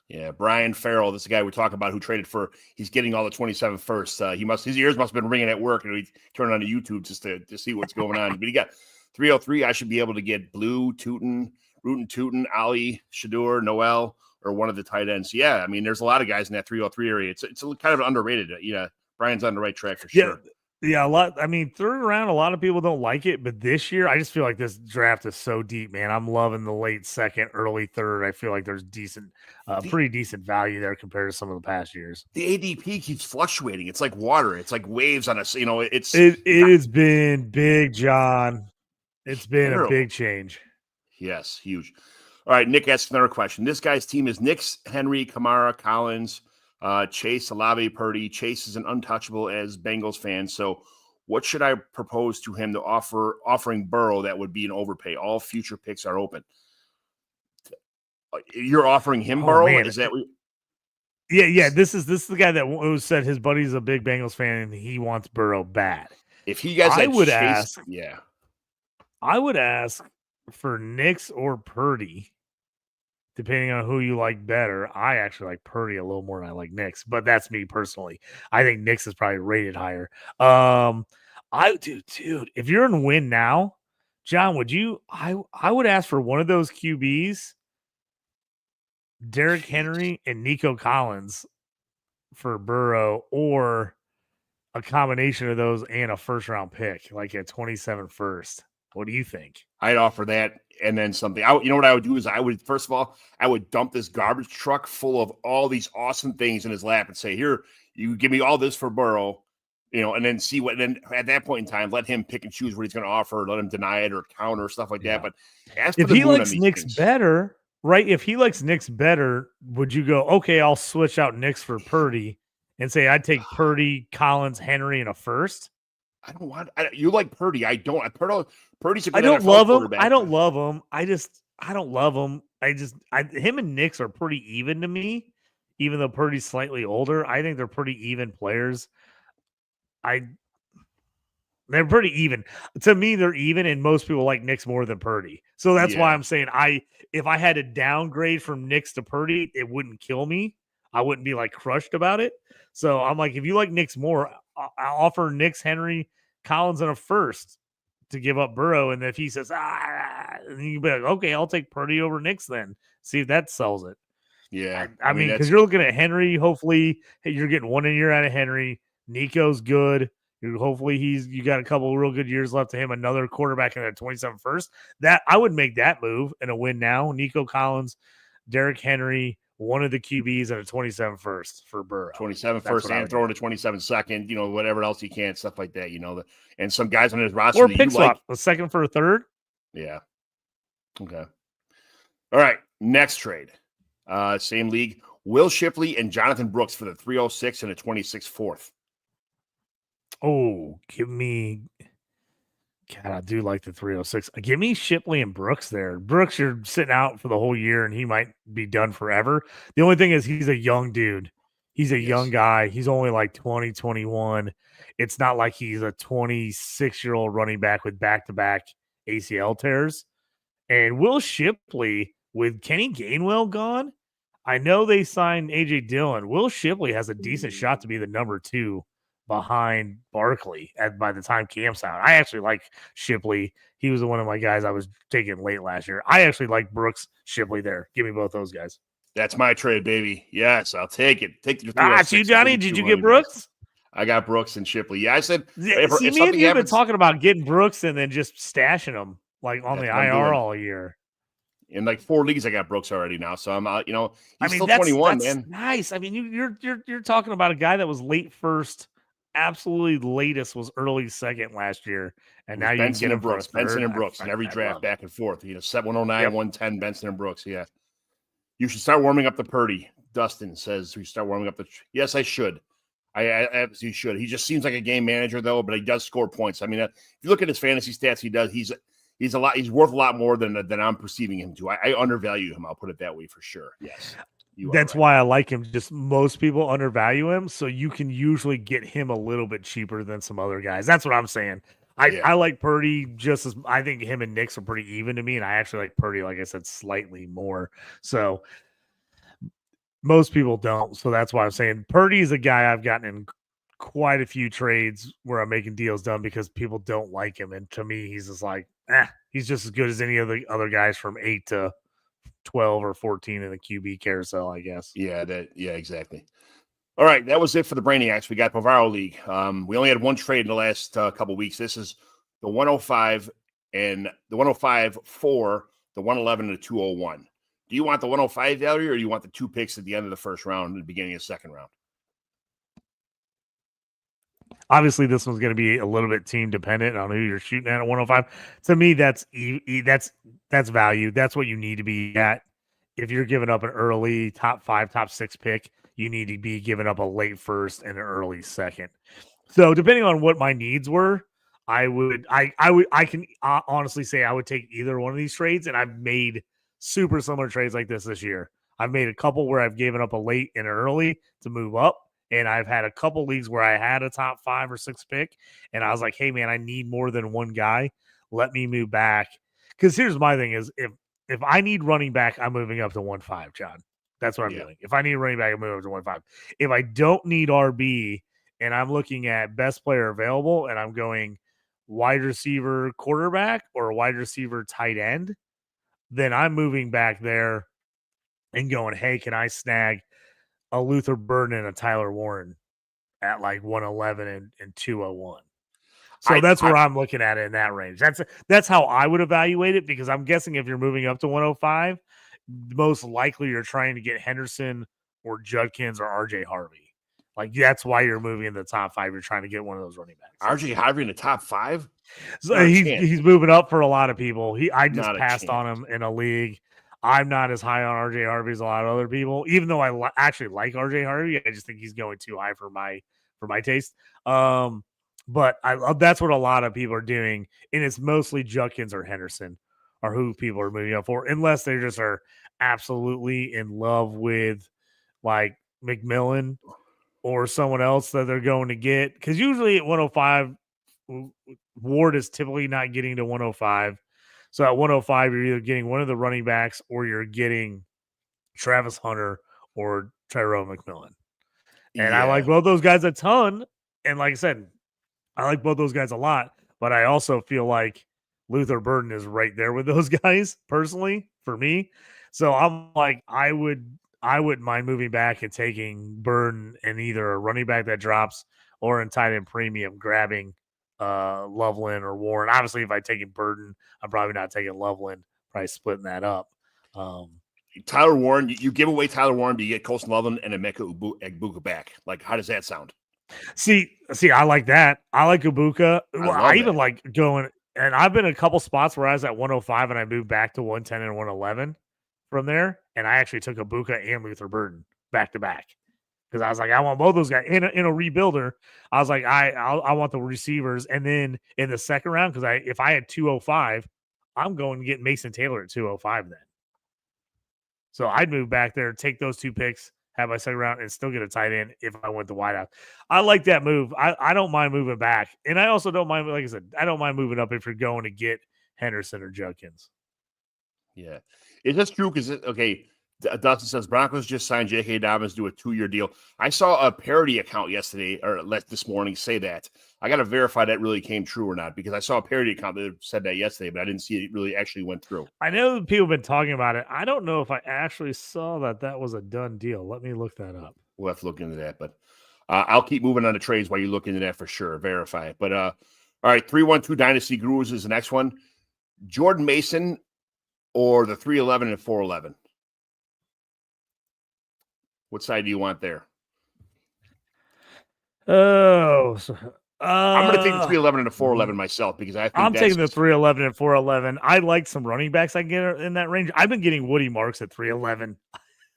Yeah, Brian Farrell, this is the guy we talk about who traded for. He's getting all the 27 first. His ears must have been ringing at work, and he turned on to YouTube just to see what's going on. But he got 303. I should be able to get Blue, Rootin' Tootin, Ali, Shadur, Noel, or one of the tight ends. Yeah, I mean, there's a lot of guys in that 303 area. It's kind of underrated. Yeah, Brian's on the right track for sure. Yeah, a lot. I mean, third round, a lot of people don't like it, but this year, I just feel like this draft is so deep, man. I'm loving the late second, early third. I feel like there's pretty decent value there compared to some of the past years. The ADP keeps fluctuating. It's like water. It's like waves on us. It has been big, John. It's been a big change. Yes, huge. All right, Nick asks another question. This guy's team is Knicks, Henry, Kamara, Collins, Chase, Olave, Purdy. Chase is an untouchable as Bengals fan. So what should I propose to him to offering Burrow that would be an overpay? All future picks are open. You're offering him Burrow? Man. Is that what Yeah. This is the guy that said his buddy's a big Bengals fan and he wants Burrow bad. If he guys I would ask for Knicks or Purdy, depending on who you like better. I actually like Purdy a little more than I like Knicks, but that's me personally. I think Knicks is probably rated higher. Dude, if you're in win now, John, I would ask for one of those QBs, Derrick Henry and Nico Collins for Burrow, or a combination of those and a first round pick, like a 27 first. What do you think? I'd offer that and then something. You know what I would do is first of all, I would dump this garbage truck full of all these awesome things in his lap and say, "Here, you give me all this for Burrow," and then see what. Then at that point in time, let him pick and choose what he's going to offer. Let him deny it or counter stuff like that. But if he likes Knicks better, right? If he likes Knicks better, would you go, okay, I'll switch out Knicks for Purdy and say I'd take Purdy, Collins, Henry in a first? You like Purdy. I don't. Purdy's a good I don't love him. quarterback. I don't love him. I don't love him. Him and Knicks are pretty even to me, even though Purdy's slightly older. I think they're pretty even players. They're pretty even. To me, they're even, and most people like Knicks more than Purdy. So that's why I'm saying if I had to downgrade from Knicks to Purdy, it wouldn't kill me. I wouldn't be like crushed about it. So I'm like, if you like Knicks more, I'll offer Knicks, Henry, Collins, and a first to give up Burrow. And if he says, and you be like, okay, I'll take Purdy over Knicks then. See if that sells it. Yeah. I mean, because you're looking at Henry. Hopefully, you're getting 1 year out of Henry. Nico's good. Hopefully, you got a couple of real good years left to him. Another quarterback in the 27 first. That I would make that move and a win now. Nico Collins, Derrick Henry, one of the QBs and a 27 first for Burrow. 27 first and throw in a 27 second, whatever else you can, stuff like that, and some guys on his roster or pick swap, a second for a third. Yeah. Okay. All right. Next trade. Same league. Will Shipley and Jonathan Brooks for the 306 and a 26 fourth. Oh, give me. God, I do like the 306. Give me Shipley and Brooks there. Brooks, you're sitting out for the whole year, and he might be done forever. The only thing is he's a young dude. He's a young guy. He's only like 20, 21. It's not like he's a 26-year-old running back with back-to-back ACL tears. And Will Shipley, with Kenny Gainwell gone, I know they signed A.J. Dillon. Will Shipley has a decent shot to be the number 2 behind Barkley by the time Cam's out. I actually like Shipley. He was one of my guys I was taking late last year. I actually like Brooks, Shipley there. Give me both those guys. That's my trade, baby. Yes, I'll take it. Take the you, Johnny. Did you get Brooks? I got Brooks and Shipley. Yeah, I said. See, me and you have been talking about getting Brooks and then just stashing them like on the IR all year. In like 4 leagues, I got Brooks already now. So I'm out. He's still 21, that's man. Nice. I mean, you're talking about a guy that was late first. Absolutely latest was early second last year, and now you get him Brooks, Benson and Brooks in every draft back and forth. 109, 110, Benson and Brooks. Yeah, you should start warming up the Purdy. Dustin says we should start warming up the. Yes, I should. I absolutely should. He just seems like a game manager though, but he does score points. I mean, if you look at his fantasy stats, he does. He's a lot. He's worth a lot more than I'm perceiving him to. I undervalue him. I'll put it that way for sure. Yes. That's right. Why I like him. Just most people undervalue him, so you can usually get him a little bit cheaper than some other guys. That's what I'm saying. I like Purdy just as I think him and Knicks are pretty even to me, and I actually like Purdy, like I said, slightly more. So most people don't. So that's why I'm saying Purdy is a guy I've gotten in quite a few trades where I'm making deals done because people don't like him, and to me, he's just like, he's just as good as any of the other guys from 8 to 12 or 14 in the QB carousel, I guess. Yeah, exactly. All right, that was it for the Brainiacs. We got Bavaro League. We only had one trade in the last couple of weeks. This is the 105 and the 105 for the 111 and the 201. Do you want the 105 value or do you want the 2 picks at the end of the first round and the beginning of the second round? Obviously, this one's going to be a little bit team dependent on who you're shooting at 105. To me, that's value. That's what you need to be at. If you're giving up an early top 5, top 6 pick, you need to be giving up a late first and an early second. So depending on what my needs were, I can honestly say I would take either one of these trades, and I've made super similar trades like this year. I've made a couple where I've given up a late and an early to move up. And I've had a couple leagues where I had a top 5 or 6 pick, and I was like, hey, man, I need more than one guy. Let me move back. Because here's my thing is if I need running back, I'm moving up to 1.5, John. That's what I'm doing. If I need running back, I'm moving up to 1.5. If I don't need RB and I'm looking at best player available and I'm going wide receiver quarterback or wide receiver tight end, then I'm moving back there and going, hey, can I snag a Luther Burden and a Tyler Warren at like 111 and 201. So that's where I'm looking at it in that range. That's how I would evaluate it, because I'm guessing if you're moving up to 105, most likely you're trying to get Henderson or Judkins or RJ Harvey. Like that's why you're moving in the top 5. You're trying to get one of those running backs. RJ Harvey in the top 5? So he's moving up for a lot of people. I just passed on him in a league. I'm not as high on RJ Harvey as a lot of other people, even though I actually like RJ Harvey. I just think he's going too high for my taste. But that's what a lot of people are doing, and it's mostly Judkins or Henderson are who people are moving up for, unless they just are absolutely in love with like McMillan or someone else that they're going to get. Because usually at 105, Ward is typically not getting to 105. So at 105, you're either getting one of the running backs or you're getting Travis Hunter or Tyrone McMillan. And I like both those guys a ton. And like I said, I like both those guys a lot. But I also feel like Luther Burden is right there with those guys, personally, for me. So I'm like, I wouldn't mind moving back and taking Burden and either a running back that drops or in tight end premium, grabbing Loveland or Warren. Obviously, if I take Burden, I'm probably not taking Loveland, probably splitting that up. Tyler Warren, you give away Tyler Warren, do you get Colson Loveland and Emeka Egbuka back? Like, how does that sound? See, I like that. I like Egbuka. I even like going, and I've been in a couple spots where I was at 105 and I moved back to 110 and 111 from there, and I actually took Egbuka and Luther Burden back to back. Because I was like, I want both those guys in a rebuilder. I was like, I want the receivers, and then in the second round, because if I had 205, I'm going to get Mason Taylor at 205 then. So I'd move back there, take those 2 picks, have my second round, and still get a tight end if I went the wideout. I like that move. I don't mind moving back. And I also don't mind, like I said, I don't mind moving up if you're going to get Henderson or Judkins. Yeah. Is this true? Because, okay, Dustin says Broncos just signed J.K. Dobbins to a 2-year deal. I saw a parody account yesterday or this morning say that. I got to verify that really came true or not, because I saw a parody account that said that yesterday, but I didn't see it really actually went through. I know people have been talking about it. I don't know if I actually saw that was a done deal. Let me look that up. We'll have to look into that, but I'll keep moving on the trades while you look into that for sure. Verify it. But all right, 312 Dynasty Gurus is the next one. Jordan Mason or the 311 and 411? What side do you want there? Oh, I'm going to take the 311 and the 411 myself, because I think I'm taking the 311 and 411. I like some running backs I can get in that range. I've been getting Woody Marks at 311.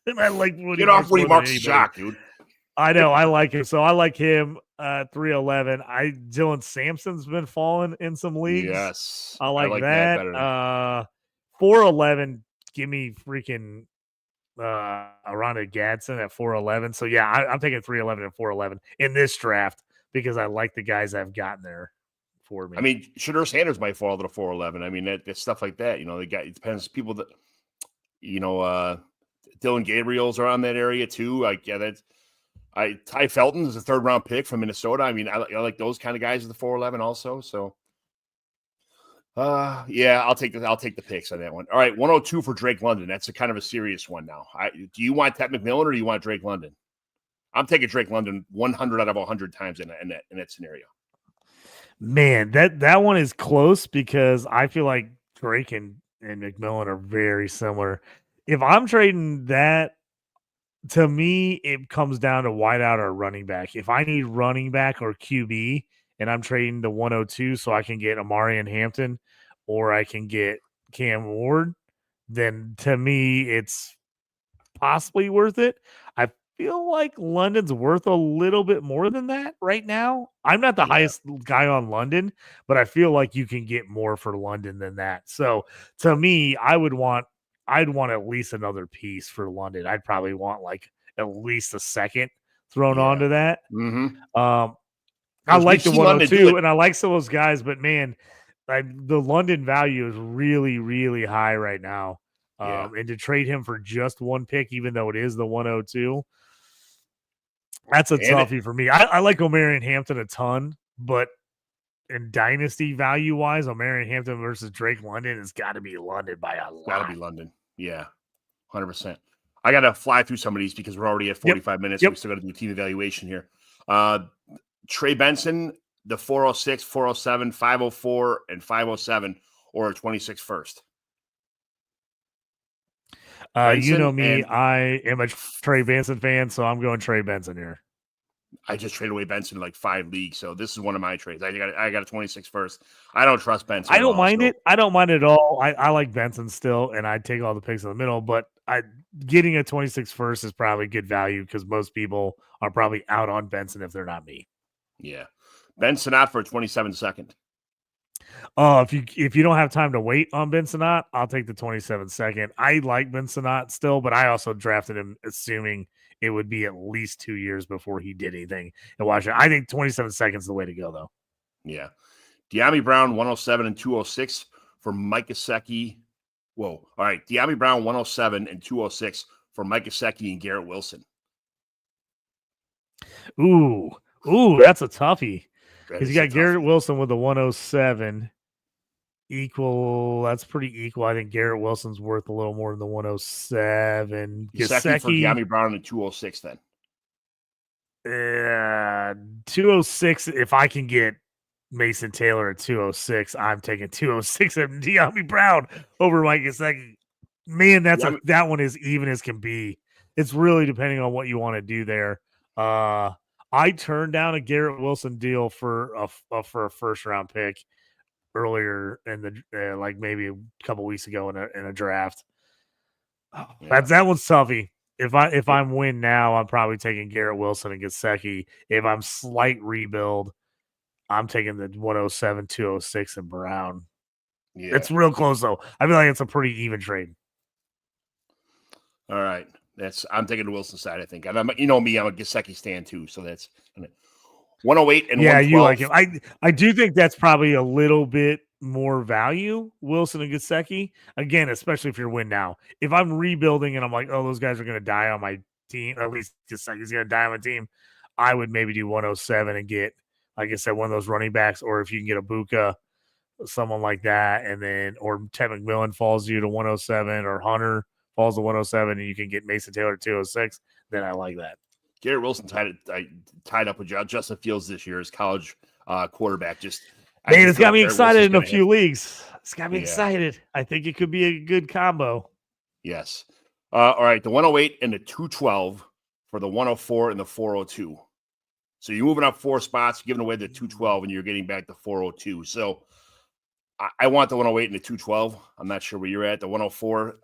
And I like Woody Marks. Get off Woody Marks' shock, dude. I know. I like him. So I like him 311. Dylan Sampson's been falling in some leagues. Yes. I like that that. better. 411, give me freaking Rhonda Gadsden at 411. So yeah, I'm taking 311 and 411 in this draft because I like the guys I've gotten there for me. I mean, Shadur Sanders might fall to the 411. I mean, that's stuff like that. You know, it depends. People that, you know, Dylan Gabriel's are on that area too. Like, yeah, Ty Felton is a 3rd round pick from Minnesota. I mean, I like those kind of guys at the 411 also. So, yeah, I'll take the picks on that one. All right, 102 for Drake London. That's a kind of a serious one now. Do you want Ted McMillan or do you want Drake London? I'm taking Drake London 100 out of 100 times in that scenario. Man, that one is close because I feel like Drake and McMillan are very similar. If I'm trading that, to me, it comes down to wideout or running back. If I need running back or QB and I'm trading the 102 so I can get Amari and Hampton or I can get Cam Ward, then to me, it's possibly worth it. I feel like London's worth a little bit more than that right now. I'm not the highest guy on London, but I feel like you can get more for London than that. So to me, I'd want at least another piece for London. I'd probably want like at least a second thrown onto that. Mm-hmm. I like the 102 and I like some of those guys, but man, the London value is really, really high right now. And to trade him for just one pick, even though it is the 102, that's a toughie for me. I like Omarion Hampton a ton, but in dynasty value wise, Omarion Hampton versus Drake London has got to be London by a lot. Got to be London. Yeah, 100%. I got to fly through some of these because we're already at 45 minutes. So we still got to do team evaluation here. Trey Benson, the 406, 407, 504, and 507, or a 26 first. You know me, I am a Trey Benson fan, so I'm going Trey Benson here. I just traded away Benson in like 5 leagues, so this is one of my trades. I got a 26 first. I don't trust Benson. I don't mind it. I don't mind it at all. I like Benson still, and I'd take all the picks in the middle, but getting a 26 first is probably good value because most people are probably out on Benson if they're not me. Yeah. Benson out for a 27 second. If you don't have time to wait on Ben Sinnott, I'll take the 27 second. I like Ben Sinnott still, but I also drafted him assuming it would be at least 2 years before he did anything in Washington. I think 27 seconds is the way to go, though. Yeah. De'Ami Brown, 107 and 206 for Mike Gesicki. Whoa. All right. De'Ami Brown, 107 and 206 for Mike Gesicki and Garrett Wilson. Ooh, that's a toughie. Because you got Garrett Wilson with the 107 equal. That's pretty equal. I think Garrett Wilson's worth a little more than the 107. Gesicki for De'Ami Brown and 206 then. 206. If I can get Mason Taylor at 206, I'm taking 206 and De'Ami Brown over Mike Gesicki. Man, that one is even as can be. It's really depending on what you want to do there. I turned down a Garrett Wilson deal for a first round pick earlier in the like maybe a couple weeks ago in a draft. That one's toughy. If I'm win now, I'm probably taking Garrett Wilson and Gesicki. If I'm slight rebuild, I'm taking the 107, 206 and Brown. Yeah. It's real close though. I feel like it's a pretty even trade. All right. I'm taking the Wilson side, I think. And I'm, you know me, I'm a Gesicki stan too. So that's 108 and 112. You like him. I do think that's probably a little bit more value, Wilson and Gesicki. Again, especially if you're win now. If I'm rebuilding and I'm like, oh, those guys are going to die on my team, or at least Gesicki's going to die on my team, I would maybe do 107 and get, like I said, one of those running backs, or if you can get a Buka, someone like that, and then, or Ted McMillan falls you to 107, or Hunter falls to 107, and you can get Mason Taylor 206, then I like that. Garrett Wilson tied up with Justin Fields this year as college quarterback. It's got me excited in a few leagues. It's got me excited. I think it could be a good combo. Yes. All right, the 108 and the 212 for the 104 and the 402. So you're moving up 4 spots, giving away the 212, and you're getting back the 402. So I want the 108 and the 212. I'm not sure where you're at. The 104,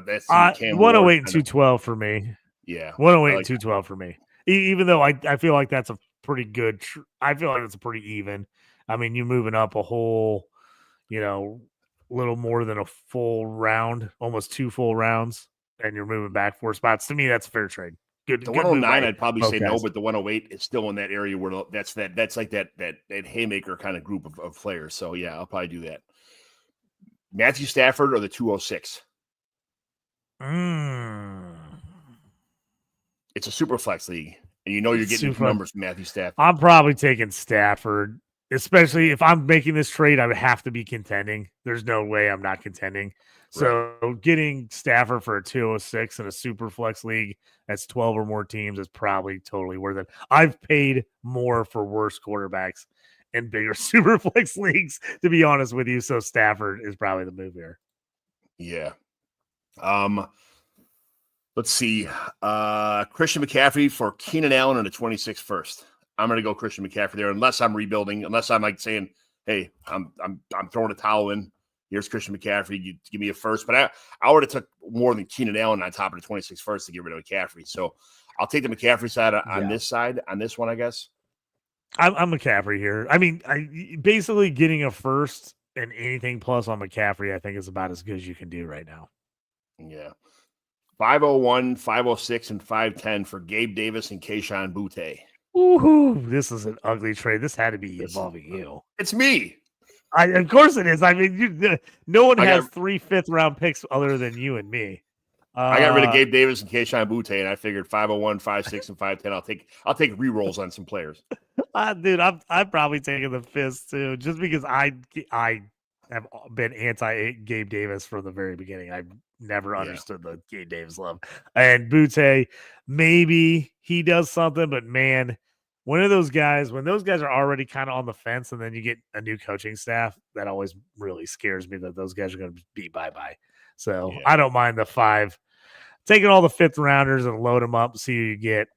that's 108 and 212 for me. Yeah, 108 and 212 for me. Even though I feel like that's a pretty good. I feel like it's a pretty even. I mean, you're moving up a whole, little more than a full round, almost 2 full rounds, and you're moving back 4 spots. To me, that's a fair trade. Good. The 109, I'd probably say no, but the 108 is still in that area where that's like that haymaker kind of group of players. So yeah, I'll probably do that. Matthew Stafford or the 206. It's a super flex league, and you're getting numbers from Matthew Stafford. I'm probably taking Stafford, especially if I'm making this trade. I would have to be contending. There's no way I'm not contending. So getting Stafford for a 206 in a super flex league that's 12 or more teams is probably totally worth it. I've paid more for worse quarterbacks in bigger super flex leagues, to be honest with you. So Stafford is probably the move here. Yeah. Let's see. Christian McCaffrey for Keenan Allen on the 26th first. I'm going to go Christian McCaffrey there, unless I'm rebuilding, unless I'm like saying, hey, I'm throwing a towel in. Here's Christian McCaffrey. You give me a first. But I would have took more than Keenan Allen on top of the 26th first to get rid of McCaffrey. So I'll take the McCaffrey side on this side, on this one, I guess. I'm McCaffrey here. I mean, basically getting a first and anything plus on McCaffrey, I think is about as good as you can do right now. Yeah. 501, 506, and 510 for Gabe Davis and Kayshon Boutte. Woohoo! This is an ugly trade. This had to be involving you. It's me. Of course it is. I mean, no one has 3 5th-round picks other than you and me. I got rid of Gabe Davis and Kayshon Boutte, and I figured 501, 56, and 510. I'll take re-rolls on some players. Dude, I'm probably taking the 5th too, just because I have been anti Gabe Davis from the very beginning. I've never understood the Gabe Davis love. And Boutte, maybe he does something, but man, when those guys are already kind of on the fence, and then you get a new coaching staff, that always really scares me that those guys are going to be bye-bye. So I don't mind the 5. Taking all the 5th rounders and load them up, see who you get.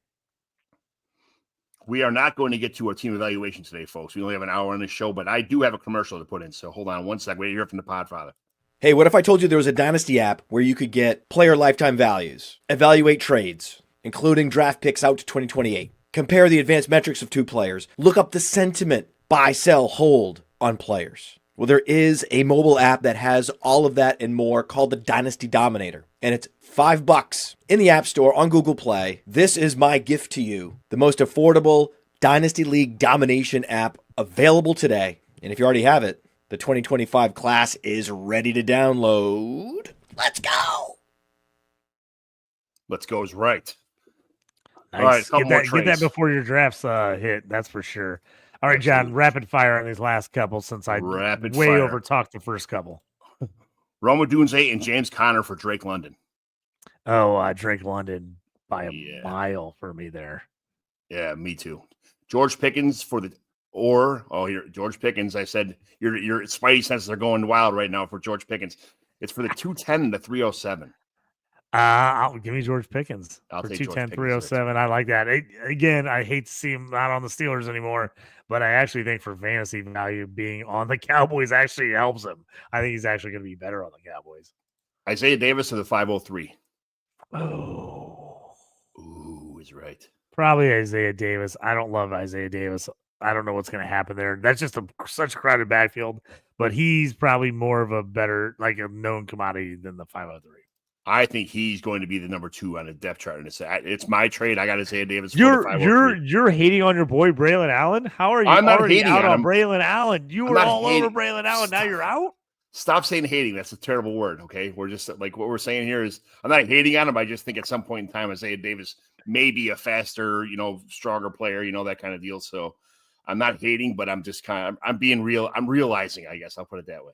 We are not going to get to our team evaluation today, folks. We only have an hour on the show, but I do have a commercial to put in. So hold on one sec. Wait to hear from the Podfather. Hey, what if I told you there was a Dynasty app where you could get player lifetime values, evaluate trades, including draft picks out to 2028, compare the advanced metrics of 2 players, look up the sentiment, buy, sell, hold on players? Well, there is a mobile app that has all of that and more called the Dynasty Dominator, and it's $5 in the App Store on Google Play. This is my gift to you, the most affordable Dynasty League domination app available today. And if you already have it, the 2025 class is ready to download. Let's go. Let's go is right. Nice. All right, get that before your drafts hit. That's for sure. All right, John, rapid fire on these last couple since I over talked the first couple. Rome Odunze and James Conner for Drake London. Oh, Drake London by a mile for me there. Yeah, me too. George Pickens for the George Pickens. I said your spidey senses are going wild right now for George Pickens. It's for the 210 and the 307. Give me George Pickens for 210, 307. I like that. Again, I hate to see him not on the Steelers anymore, but I actually think for fantasy value, being on the Cowboys actually helps him. I think he's actually going to be better on the Cowboys. Isaiah Davis to the 503. Oh, is right. Probably Isaiah Davis. I don't love Isaiah Davis. I don't know what's going to happen there. That's just such a crowded backfield, but he's probably more of a better, like a known commodity than the 503. I think he's going to be the number 2 on the depth chart. It's my trade. I got Isaiah Davis. You're hating on your boy Braylon Allen. How are you I'm not already hating out on him. Braylon Allen? You were all over Braylon Allen. Now you're out. Stop saying hating. That's a terrible word. Okay, we're just like what we're saying here is I'm not hating on him. I just think at some point in time Isaiah Davis may be a faster, stronger player. That kind of deal. So I'm not hating, but I'm just I'm being real. I'm realizing. I guess I'll put it that way.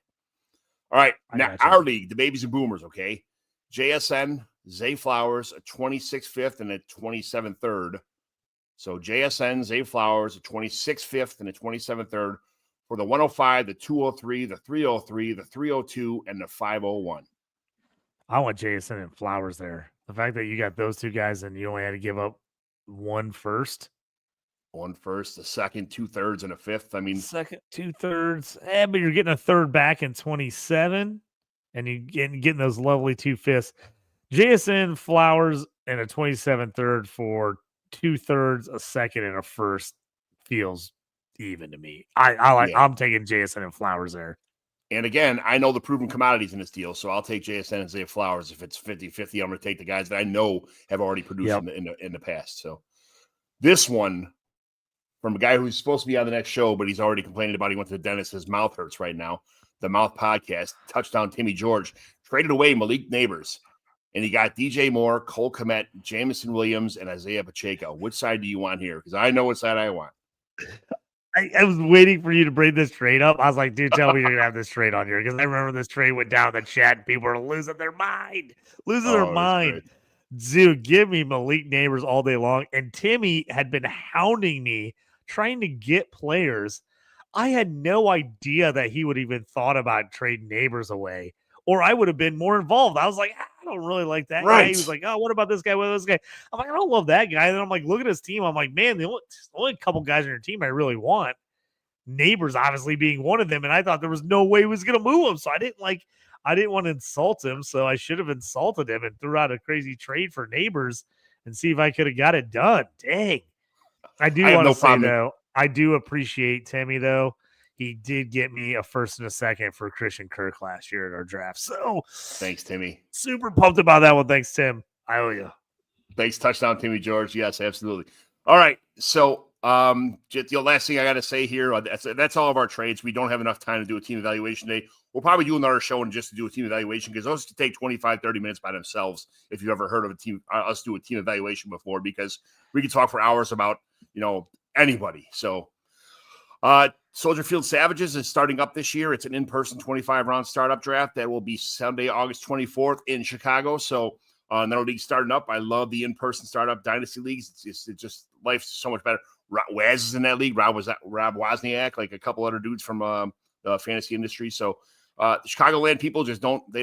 All right, now our league, the babies and boomers. Okay, JSN. Zay Flowers, a 26th fifth and a 27th third. So JSN, Zay Flowers, a 26th fifth and a 27th third for the 105, the 203, the 303, the 302, and the 501. I want JSN and Flowers there. The fact that you got those two guys and you only had to give up one first. One first, a second, 2/3, and a fifth. I mean, second, 2/3. But you're getting a third back in 27, and you're getting those lovely 2/5. JSN, Flowers, and a 27th third for 2/3, a second, and a first feels even to me. I'm taking JSN and Flowers there. And again, I know the proven commodities in this deal, so I'll take JSN and Zay Flowers. If it's 50-50, I'm going to take the guys that I know have already produced in the past. So this one from a guy who's supposed to be on the next show, but he's already complaining about he went to the dentist. His mouth hurts right now. The Mouth Podcast, touchdown Timmy George, traded away Malik Neighbors. And he got DJ Moore, Cole Kmet, Jamison Williams, and Isaiah Pacheco. Which side do you want here? Because I know what side I want. I was waiting for you to bring this trade up. I was like, dude, tell me you're going to have this trade on here. Because I remember this trade went down in the chat and people were losing their mind. Dude, give me Malik Neighbors all day long. And Timmy had been hounding me, trying to get players. I had no idea that he would even thought about trading Neighbors away. Or I would have been more involved. I was like, I don't really like that guy. He was like, oh, what about this guy? What about this guy? I'm like, I don't love that guy. And then I'm like, look at his team. I'm like, man, the only couple guys on your team I really want. Neighbors obviously being one of them. And I thought there was no way he was going to move him. So I didn't want to insult him. So I should have insulted him and threw out a crazy trade for Neighbors and see if I could have got it done. Dang. I do want to say, though, I do appreciate Timmy, though. He did get me a first and a second for Christian Kirk last year at our draft. So thanks, Timmy. Super pumped about that one. Thanks, Tim. I owe you. Thanks, touchdown, Timmy George. Yes, absolutely. All right. So the last thing I got to say here, that's all of our trades. We don't have enough time to do a team evaluation today. We'll probably do another show and just to do a team evaluation because those can take 25, 30 minutes by themselves. If you've ever heard of us do a team evaluation before, because we can talk for hours about, anybody. So, Soldier Field Savages is starting up this year. It's an in-person 25-round startup draft that will be Sunday, August 24th in Chicago. So another league starting up. I love the in-person startup Dynasty leagues. It's just life's so much better. Waz is in that league. Rob Wozniak, like a couple other dudes from the fantasy industry. So the Chicagoland people just they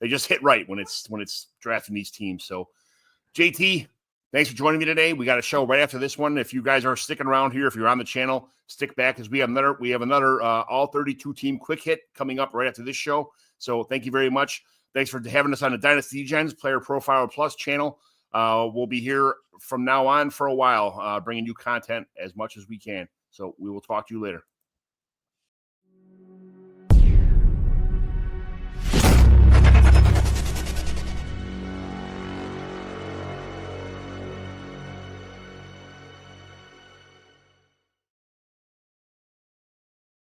just hit right when it's drafting these teams. So JT, thanks for joining me today. We got a show right after this one. If you guys are sticking around here, if you're on the channel, stick back because we have another all 32 team quick hit coming up right after this show. So thank you very much. Thanks for having us on the Dynasty Gens Player Profile Plus channel. We'll be here from now on for a while, bringing you content as much as we can. So we will talk to you later.